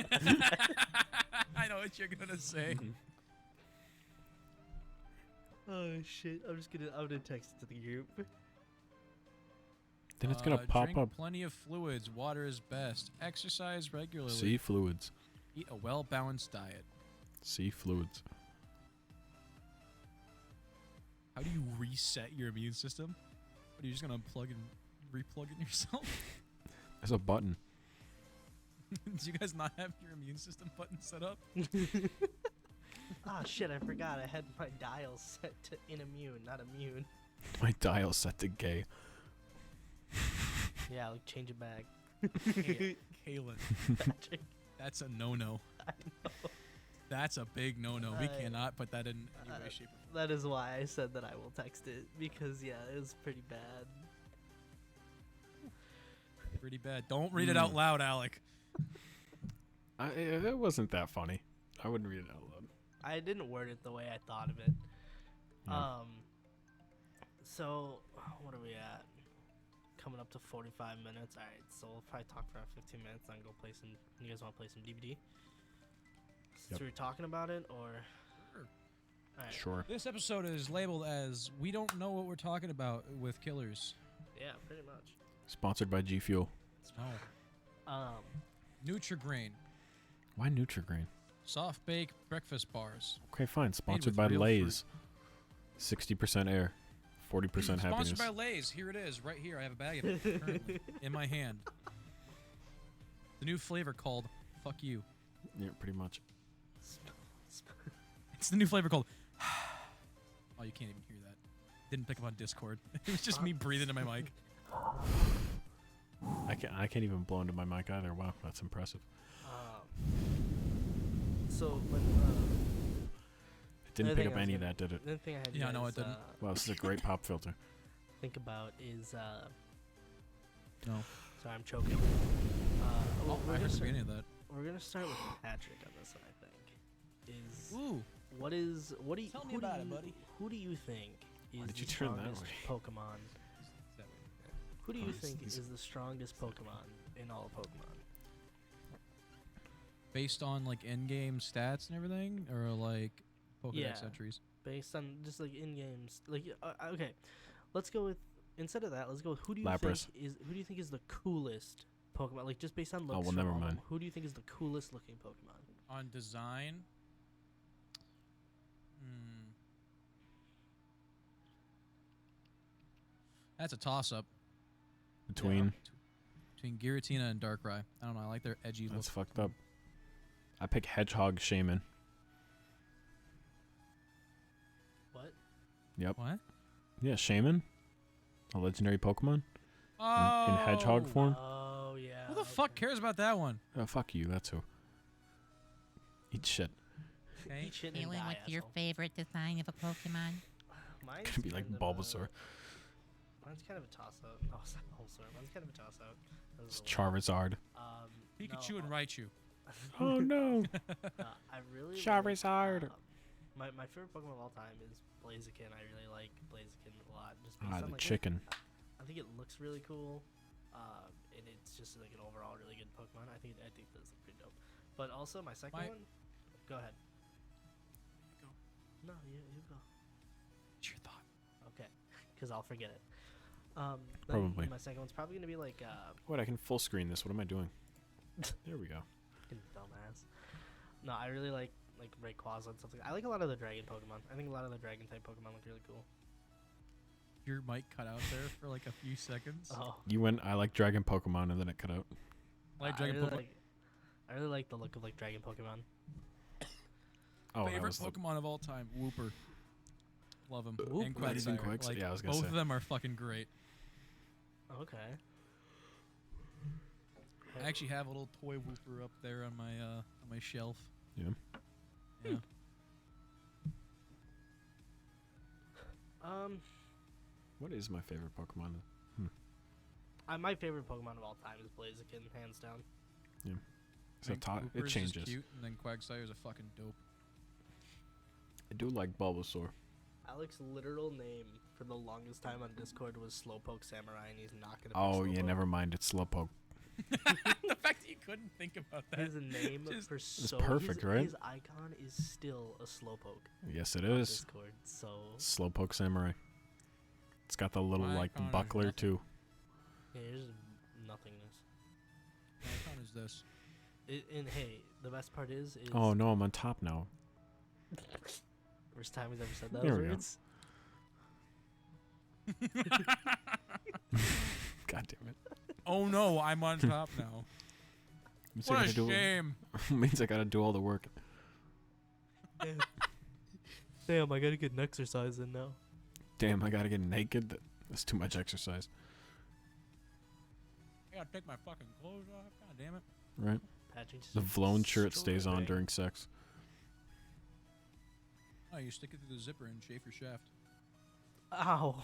I know what you're gonna say. Oh shit! I'm gonna text it to the group. Then it's gonna pop drink up. Plenty of fluids. Water is best. Exercise regularly. See fluids. Eat a well-balanced diet. See fluids. How do you reset your immune system? What, are you just gonna unplug and replug it yourself? There's a button. Do you guys not have your immune system button set up? Ah shit! I forgot. I had my dial set to inimmune, not immune. My dial set to gay. Yeah, like change it back. Kaylin, Patrick. that's a no-no. I know. That's a big no-no. We I- cannot put that in any way, shape, or form. That is why I said that I will text it because yeah, it was pretty bad. Pretty bad. Don't read it out loud, Alec. It wasn't that funny. I wouldn't read it out loud. I didn't word it the way I thought of it. Yeah. So what are we at? Coming up to 45 minutes. All right, so we'll probably talk for around 15 minutes and go play some. You guys want to play some DBD? Since Yep. we were talking about it, or Sure. all right. Sure. This episode is labeled as "We don't know what we're talking about" with killers. Yeah, pretty much. Sponsored by G Fuel. Oh. Nutrigrain, Why Nutrigrain? soft bake breakfast bars. Okay, fine. Sponsored with by real Lay's. 60% air, 40% happiness. Sponsored by Lay's. Here it is, right here. I have a bag of it currently in my hand. The new flavor called "Fuck You." Yeah, pretty much. It's the new flavor called. Oh, you can't even hear that. Didn't pick up on Discord. It was just me breathing in my mic. I can't even blow into my mic either. Wow, that's impressive. So when It didn't other pick thing up I was any of gonna- that, did it? the other thing I had you Yeah, no, guys, it didn't. Wow, this is a great pop filter. think about is No. sorry, I'm choking. Oh, I heard the beginning of that. We're gonna start with Patrick on this one. I think is Ooh. what do you Tell me who do about it, you- buddy. Who do you think is Why did the you turn that strongest way? Pokemon? Who do you Oh, think these- is the strongest Pokemon in all of Pokemon? Based on like in-game stats and everything, or like Pokedex Yeah. entries. Based on just like in games, like okay, let's go with instead of that. Let's go with who do you Lapras. think is the coolest Pokemon? Like just based on looks. Oh, well, from never all of mind. them, who do you think is the coolest looking Pokemon? On design. That's a toss-up Between. between Giratina and Darkrai. I don't know. I like their edgy That's look. fucked up. I pick Hedgehog Shaman. What? Yep. What? Yeah, Shaman. A legendary Pokemon. Oh. In hedgehog form. Oh yeah. Who the fuck cares about that one? Oh, fuck you. That's who. Eat shit. Okay. Eat shit and Anyone, die, what's your asshole. favorite design of a Pokemon? Mine's Gonna be like kind of Bulbasaur. Mine's kind of a toss-up. No, it's not Bulbasaur. Mine's kind of a toss-up. That was It's a little- Charizard. Pikachu and no, Raichu. Oh no. I really Charizard. Like, my favorite Pokemon of all time is Blaziken. I really like Blaziken a lot. Just based Ah, on, the like, chicken. I think it looks really cool, and it's just like an overall really good Pokemon. I think it does look pretty dope. But also my second My- one. Go ahead. Go. No, you go. What's your thought? Okay, because I'll forget it. Then Probably. my second one's probably gonna be like Wait, I can full screen this. What am I doing? There we go. fucking dumbass. No, I really like Rayquaza and stuff like that. I like a lot of the dragon Pokemon. I think a lot of the dragon type Pokemon look really cool. Your mic cut out there for like a few seconds. Oh, You went, I like dragon Pokemon, and then it cut out. I like Dragon Pokemon. I really like the look of like dragon Pokemon. Oh, that Favorite was the Pokemon of all time, Wooper. Love him. Wooper. And Not even Quagsire. Quags- Like, yeah, I was gonna both say. of them are fucking great. Okay. I actually have a little toy Wooper up there on my shelf. Yeah. Yeah. What is my favorite Pokemon? My favorite Pokemon of all time is Blaziken, hands down. So I think it Wooper's just changes. Cute, and then Quagsire's a fucking dope. I do like Bulbasaur. Alex's literal name for the longest time on Discord was Slowpoke Samurai, and he's not gonna. Oh be yeah, Slowpoke. never mind. It's Slowpoke. The fact that you couldn't think about that. His name Just- for so perfect, his, right? His icon is still a Slowpoke Yes, it on is. Discord. So Slowpoke Samurai. It's got the little My like icon is buckler nothing. too. yeah, here's nothingness. What kind is this? And hey, the best part is Oh no, I'm on top now. first time he's ever said those There we go. words. God damn it. Oh no, I'm on top now. Means I What a gotta do- shame. means I gotta do all the work. Damn, I gotta get an exercise in now. Damn, I gotta get naked. That's too much exercise, I gotta take my fucking clothes off. God damn it. right? Patrick just The Vlone shirt stays on strolling. during sex. Oh, you stick it through the zipper and chafe your shaft. Ow.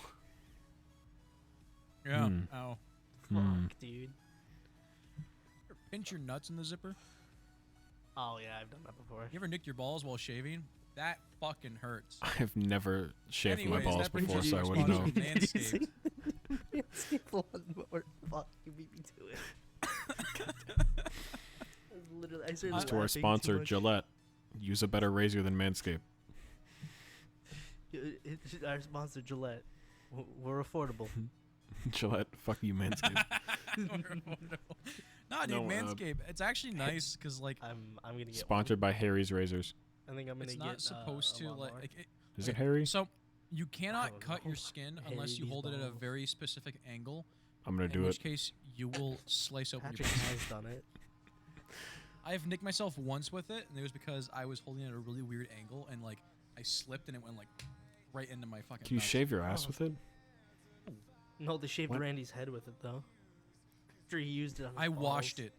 Yeah. Hmm. Ow. Fuck, Hmm. dude. Ever pinch your nuts in the zipper? Oh yeah, I've done that before. You ever nicked your balls while shaving? That fucking hurts. I've never shaved Anyways, my balls that brings before, you so I to wouldn't know. Manscaped. Fuck, you beat me to it. Literally, I started Thanks to our laughing too sponsor, much. Gillette. Use a better razor than Manscaped. Our sponsor, Gillette. We're affordable. Gillette, fuck you, Manscaped. Nah, dude, No, Manscaped. It's actually nice because like I'm gonna get Sponsored by Harry's Razors. One. I think I'm gonna it's get. not supposed a to lawnmower. like. Is it Okay, Harry? So you I cannot don't cut know. your skin Harry unless you these hold it at a balls. very specific angle. I'm gonna In do which it. case, you will slice open Patrick your balls. has done it. I've nicked myself once with it, and it was because I was holding it at a really weird angle, and like I slipped, and it went like right into my fucking. Can you nuts. shave your ass Oh. with it? No, they shaved What? Randy's head with it though. After he used it on his I washed balls. it.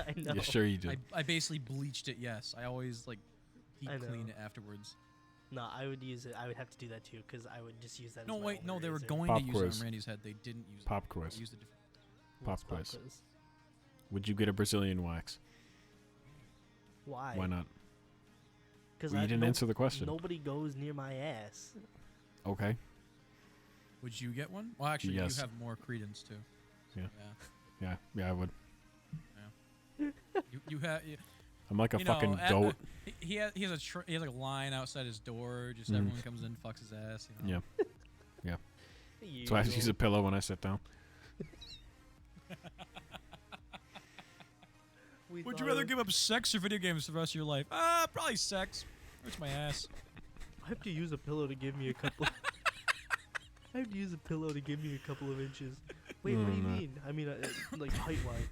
I know. Yeah, sure you did. I basically bleached it. Yes, I always like deep I know. clean it afterwards. No, I would use it. I would have to do that too, because I would just use that. No, as my wait, only no, they were razor. going Pop to use it quiz. on Randy's head. They didn't use it. Pop They quiz. used a different. What's Pop quiz. Would you get a Brazilian wax? Why? Why not? Because Well, you didn't answer the question. Nobody goes near my ass. Okay. Would you get one? Well, actually, Yes. you have more credence too. Yeah. Yeah. Yeah, I would. You have. I'm like a You know, fucking at- goat. He has he has like a line outside his door. Just Mhm. everyone comes in, fucks his ass. You know? Yeah. So I just use a pillow when I sit down. Would you rather give up sex or video games for the rest of your life? Probably sex. Hurts my ass. I have to use a pillow to give me a couple. I have to use a pillow to give me a couple of inches. Wait, what do you no. mean? I mean, like height-wise,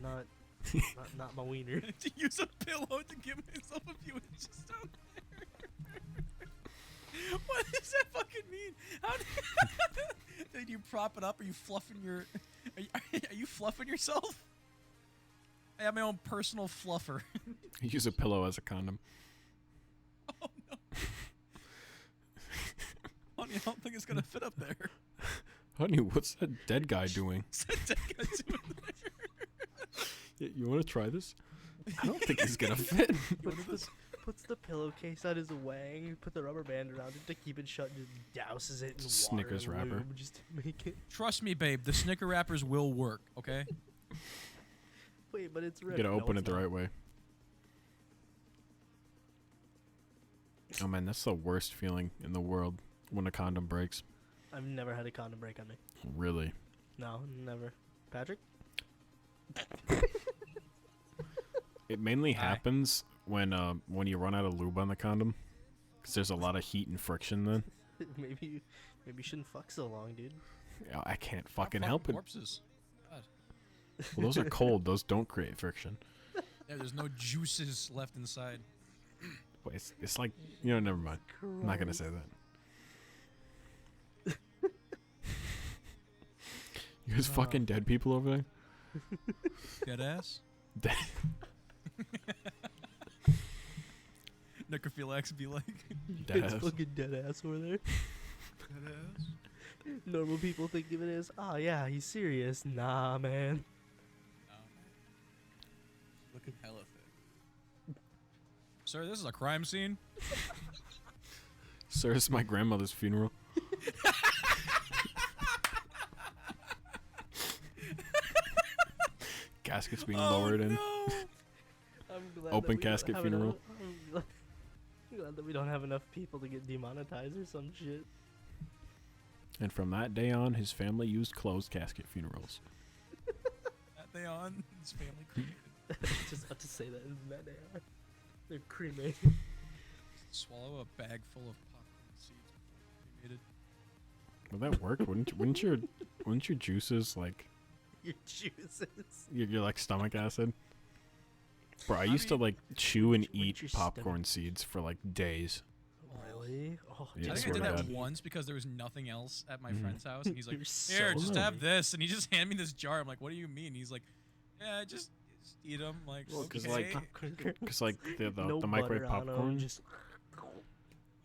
not my wiener. To use a pillow to give myself a few inches down there. What does that fucking mean? How do you prop it up? Are you fluffing your? Are you fluffing yourself? I have my own personal fluffer. I use a pillow as a condom. Oh no. Honey, I don't think it's gonna fit up there. Honey, what's that dead guy doing? What's that dead guy doing there? You want to try this? I don't think he's gonna fit. Puts the pillowcase on his wang, put the rubber band around it to keep it shut, and just douses it in water Snickers and wrapper. lube just to make it. Trust me, babe. The Snicker wrappers will work. Okay. Wait, but it's You red. gotta No, open it's it the not. right way. Oh man, that's the worst feeling in the world when a condom breaks. I've never had a condom break on me. Really? No, never. Patrick? It mainly Hi. happens when you run out of lube on the condom, because there's a lot of heat and friction then. maybe you shouldn't fuck so long, dude. Yeah, I can't Stop fucking help it. Corpses. God. Well, those are cold. Those don't create friction. Yeah, there's no juices left inside. But it's like, never mind. I'm not gonna say that. You guys fucking dead people over there? Dead ass. Dead. Necrophilax be like. Dead It's ass. fucking dead ass over there. Dead ass. Normal people think of it as, oh yeah, he's serious. Nah, man. Looking hella thick. Sir, this is a crime scene. Sir, this is my grandmother's funeral. Casket's being lowered in. No. I'm glad Open that we don't casket have funeral. enough- I'm glad that we don't have enough people to get demonetized or some shit. And from that day on, his family used closed casket funerals. That day on, his family cremated. Just about to say that in that day. They're cremated. Swallow a bag full of popcorn seeds. Cremated. Would that work? Wouldn't your juices like Your juices. your like stomach acid? Bro, I I used to mean- like chew and Wouldn't eat your popcorn seeds for like days. Really? Oh, Yeah, I I think I swear did to that God. once because there was nothing else at my Mhm. friend's house, and he's like, You're "Here, so just hungry. have this," and he just handed me this jar. I'm like, "What do you mean?" He's like, "Yeah, just eat them." Like, Well, 'cause, okay. like, Cause like the no microwave butter on 'em, popcorn, just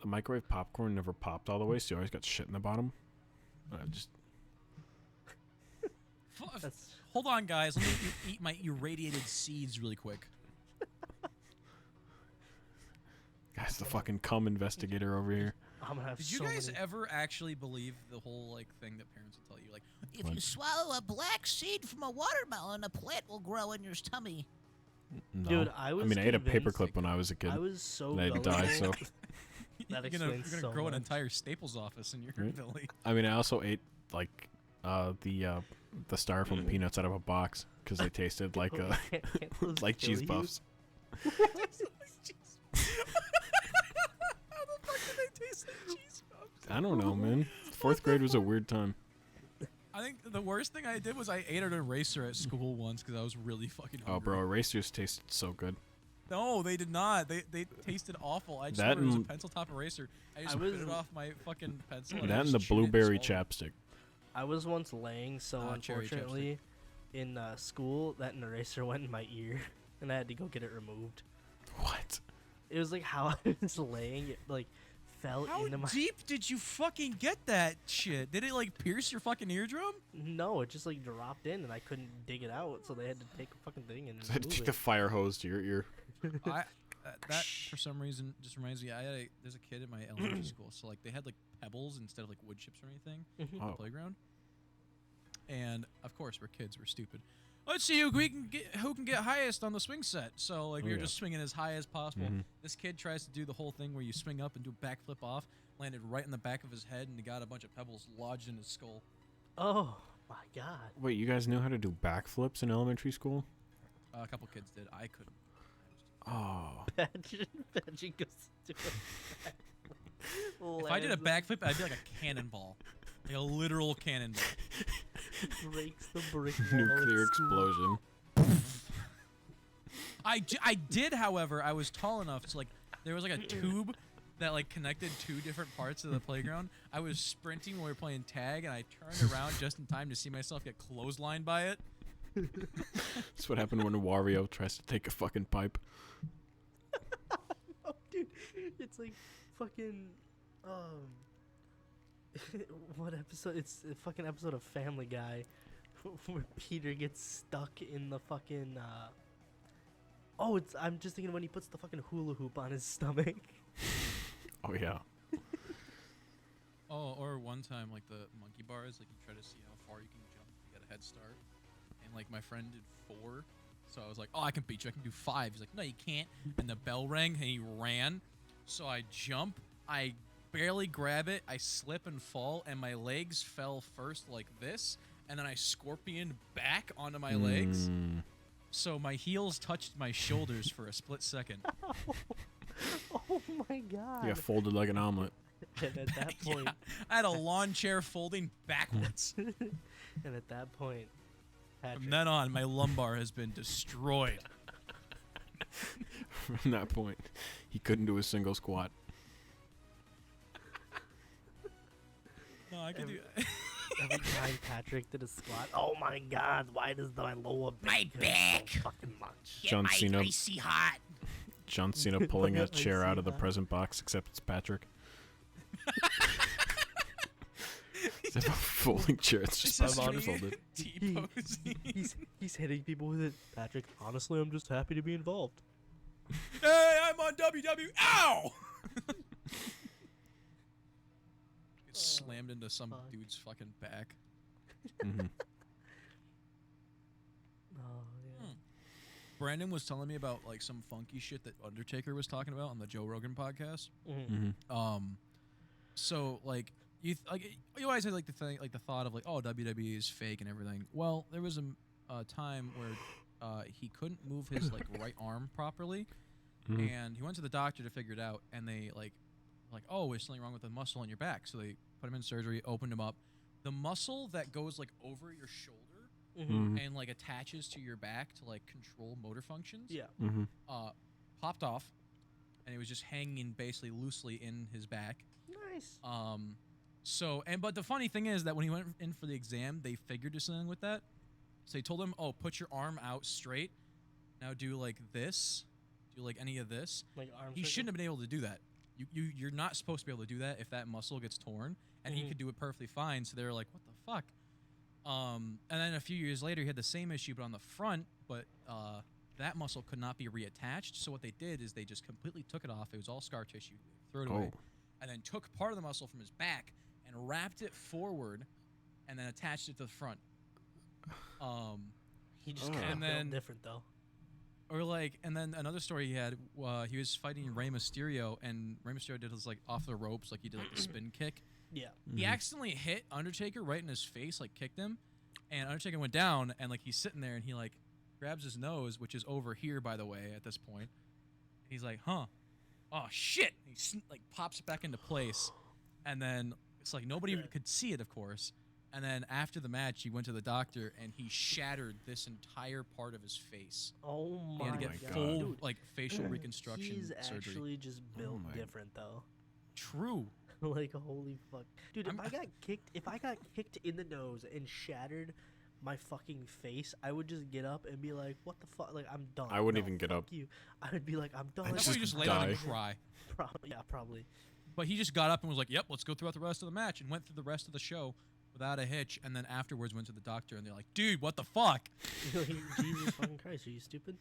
the microwave popcorn never popped all the way, so you always got shit in the bottom. Just that's Hold on, guys. Let me eat my irradiated seeds really quick. guys, the fucking cum investigator over here. I'm gonna have Did you so guys many. ever actually believe the whole like thing that parents will tell you? Like, If What? you swallow a black seed from a watermelon, a plant will grow in your tummy. No. Dude, I was I mean, I ate a convinced- paperclip when I was a kid. I was so and I gullible. died, so That you're gonna explains so grow an much. entire Staples office in your Right. belly. I mean, I also ate like the styrofoam peanuts out of a box because they tasted like Can't those like kill cheese you? puffs. How the fuck did they taste like cheese puffs? I don't know, man. Fourth grade was a weird time. I think the worst thing I did was I ate an eraser at school once because I was really fucking hungry. Oh, bro, erasers tasted so good. No, they did not. They tasted awful. I just That remember it was a and- pencil top eraser. I just I bit was- it off my fucking pencil. That I and just the chewed it and blueberry swallowed it. chapstick. I was once laying, so Cherry unfortunately, in school, that eraser went in my ear. and I had to go get it removed. What? It was like how I was laying, it like fell How into my. deep did you fucking get that shit? Did it like pierce your fucking eardrum? No, it just like dropped in, and I couldn't dig it out, so they had to take a fucking thing and So I had to remove take a it. fire hose to your ear. That for some reason just reminds me. There's a kid at my elementary school, so like they had like pebbles instead of like wood chips or anything Mhm. on Oh. the playground. And of course, we're kids, we're stupid. Let's see who can get highest on the swing set. So like Oh, we were yeah. just swinging as high as possible. Mhm. This kid tries to do the whole thing where you swing up and do a backflip off, landed right in the back of his head, and he got a bunch of pebbles lodged in his skull. Oh my god! Wait, you guys knew how to do backflips in elementary school? A couple kids did. I couldn't. Oh. Imagine goes to If I did a backflip, I'd be like a cannonball, like a literal cannonball. breaks the brick wall Nuclear at school. explosion. I did, however, I was tall enough to like there was like a tube that like connected two different parts of the playground. I was sprinting when we were playing tag, and I turned around just in time to see myself get clotheslined by it. That's what happened when Wario tries to take a fucking pipe. Oh, dude, it's like fucking what episode? It's a fucking episode of Family Guy where Peter gets stuck in the fucking oh, it's I'm just thinking when he puts the fucking hula hoop on his stomach. Oh, yeah. Oh, or one time like the monkey bars, like you try to see how far you can jump, you get a head start, and like my friend did 4, so I was like, oh, I can beat you, I can do 5. He's like, no, you can't, and the bell rang, and he ran, so I jump, I barely grab it, I slip and fall, and my legs fell first like this, and then I scorpion back onto my legs, Mm. so my heels touched my shoulders for a split second. Oh my god! You got folded like an omelet. And at that point, Yeah, I had a lawn chair folding backwards. and at that point, Patrick, From then on, my lumbar has been destroyed. From that point, he couldn't do a single squat. No, I can do. every time Patrick did a squat, oh my god, why does my lower My back hurt back. so fucking much? Get John my Cena. icy hot. John Cena pulling a I chair see out of the that. present box, except it's Patrick. It's a folding chair. It's just This is Patrick me folded. T-posing. He's hitting people with it. Patrick, honestly, I'm just happy to be involved. Hey, I'm on WW. Ow! Get slammed into some fuck. dude's fucking back. Mhm. Oh yeah. Brandon was telling me about like some funky shit that Undertaker was talking about on the Joe Rogan podcast. Mhm. Mhm. So like you you always had like the thought of like, oh, WWE is fake and everything. Well, there was a time where he couldn't move his like right arm properly, Mhm. and he went to the doctor to figure it out, and they like oh, there's something wrong with the muscle in your back, so they put him in surgery, opened him up. The muscle that goes like over your shoulder Mhm. Mhm. and like attaches to your back to like control motor functions, Yeah. Mhm. popped off, and it was just hanging basically loosely in his back. Nice. But the funny thing is that when he went in for the exam, they figured there's something with that. So they told him, oh, put your arm out straight. Now do like this. Do like any of this. Like arm. He circle? shouldn't have been able to do that. You're not supposed to be able to do that if that muscle gets torn. And he Mhm. could do it perfectly fine. So they were like, what the fuck? And then a few years later, he had the same issue, but on the front. But that muscle could not be reattached. So what they did is they just completely took it off. It was all scar tissue. Threw it away. Oh. And then took part of the muscle from his back and wrapped it forward, and then attached it to the front. He just Oh. kind of And built then- different though. Or like, and then another story he had, he was fighting Rey Mysterio, and Rey Mysterio did his like off the ropes, like he did like the spin kick. Yeah. He Mhm. accidentally hit Undertaker right in his face, like kicked him, and Undertaker went down, and like he's sitting there, and he like grabs his nose, which is over here by the way at this point. He's like, huh, oh shit! He like pops it back into place, and then it's like nobody could see it, of course. And then after the match, he went to the doctor, and he shattered this entire part of his face. Oh He had my to my get God. full Dude, like facial reconstruction he's surgery. actually just built my- different though. True. Like holy fuck, dude! I'm- If I got kicked in the nose and shattered my fucking face, I would just get up and be like, "What the fuck? Like, I'm done." I wouldn't No, even get fuck up. You. I would be like, "I'm done." I'd That's just why you just lay down and die. cry. Probably. But he just got up and was like, "Yep, let's go throughout the rest of the match," and went through the rest of the show without a hitch. And then afterwards went to the doctor, and they're like, "Dude, what the fuck?" Jesus fucking Christ, are you stupid?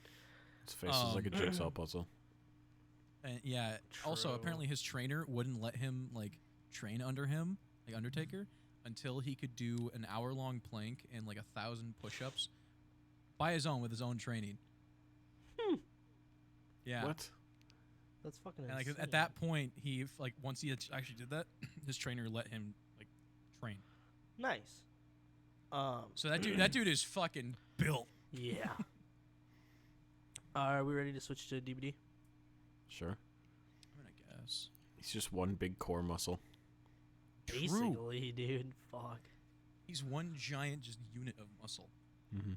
His face is like a jigsaw puzzle. And yeah. Also, True. apparently his trainer wouldn't let him like train under him, like Undertaker, until he could do an hour-long plank and like 1,000 push-ups by his own with his own training. Yeah. What? That's fucking And like insane. at that point, he like once he actually did that, his trainer let him like train. Nice. So that dude is fucking built. Yeah. Are we ready to switch to DVD? Sure. I mean, I guess. He's just one big core muscle. True. Basically, dude. Fuck. He's one giant just unit of muscle. Mm-hmm.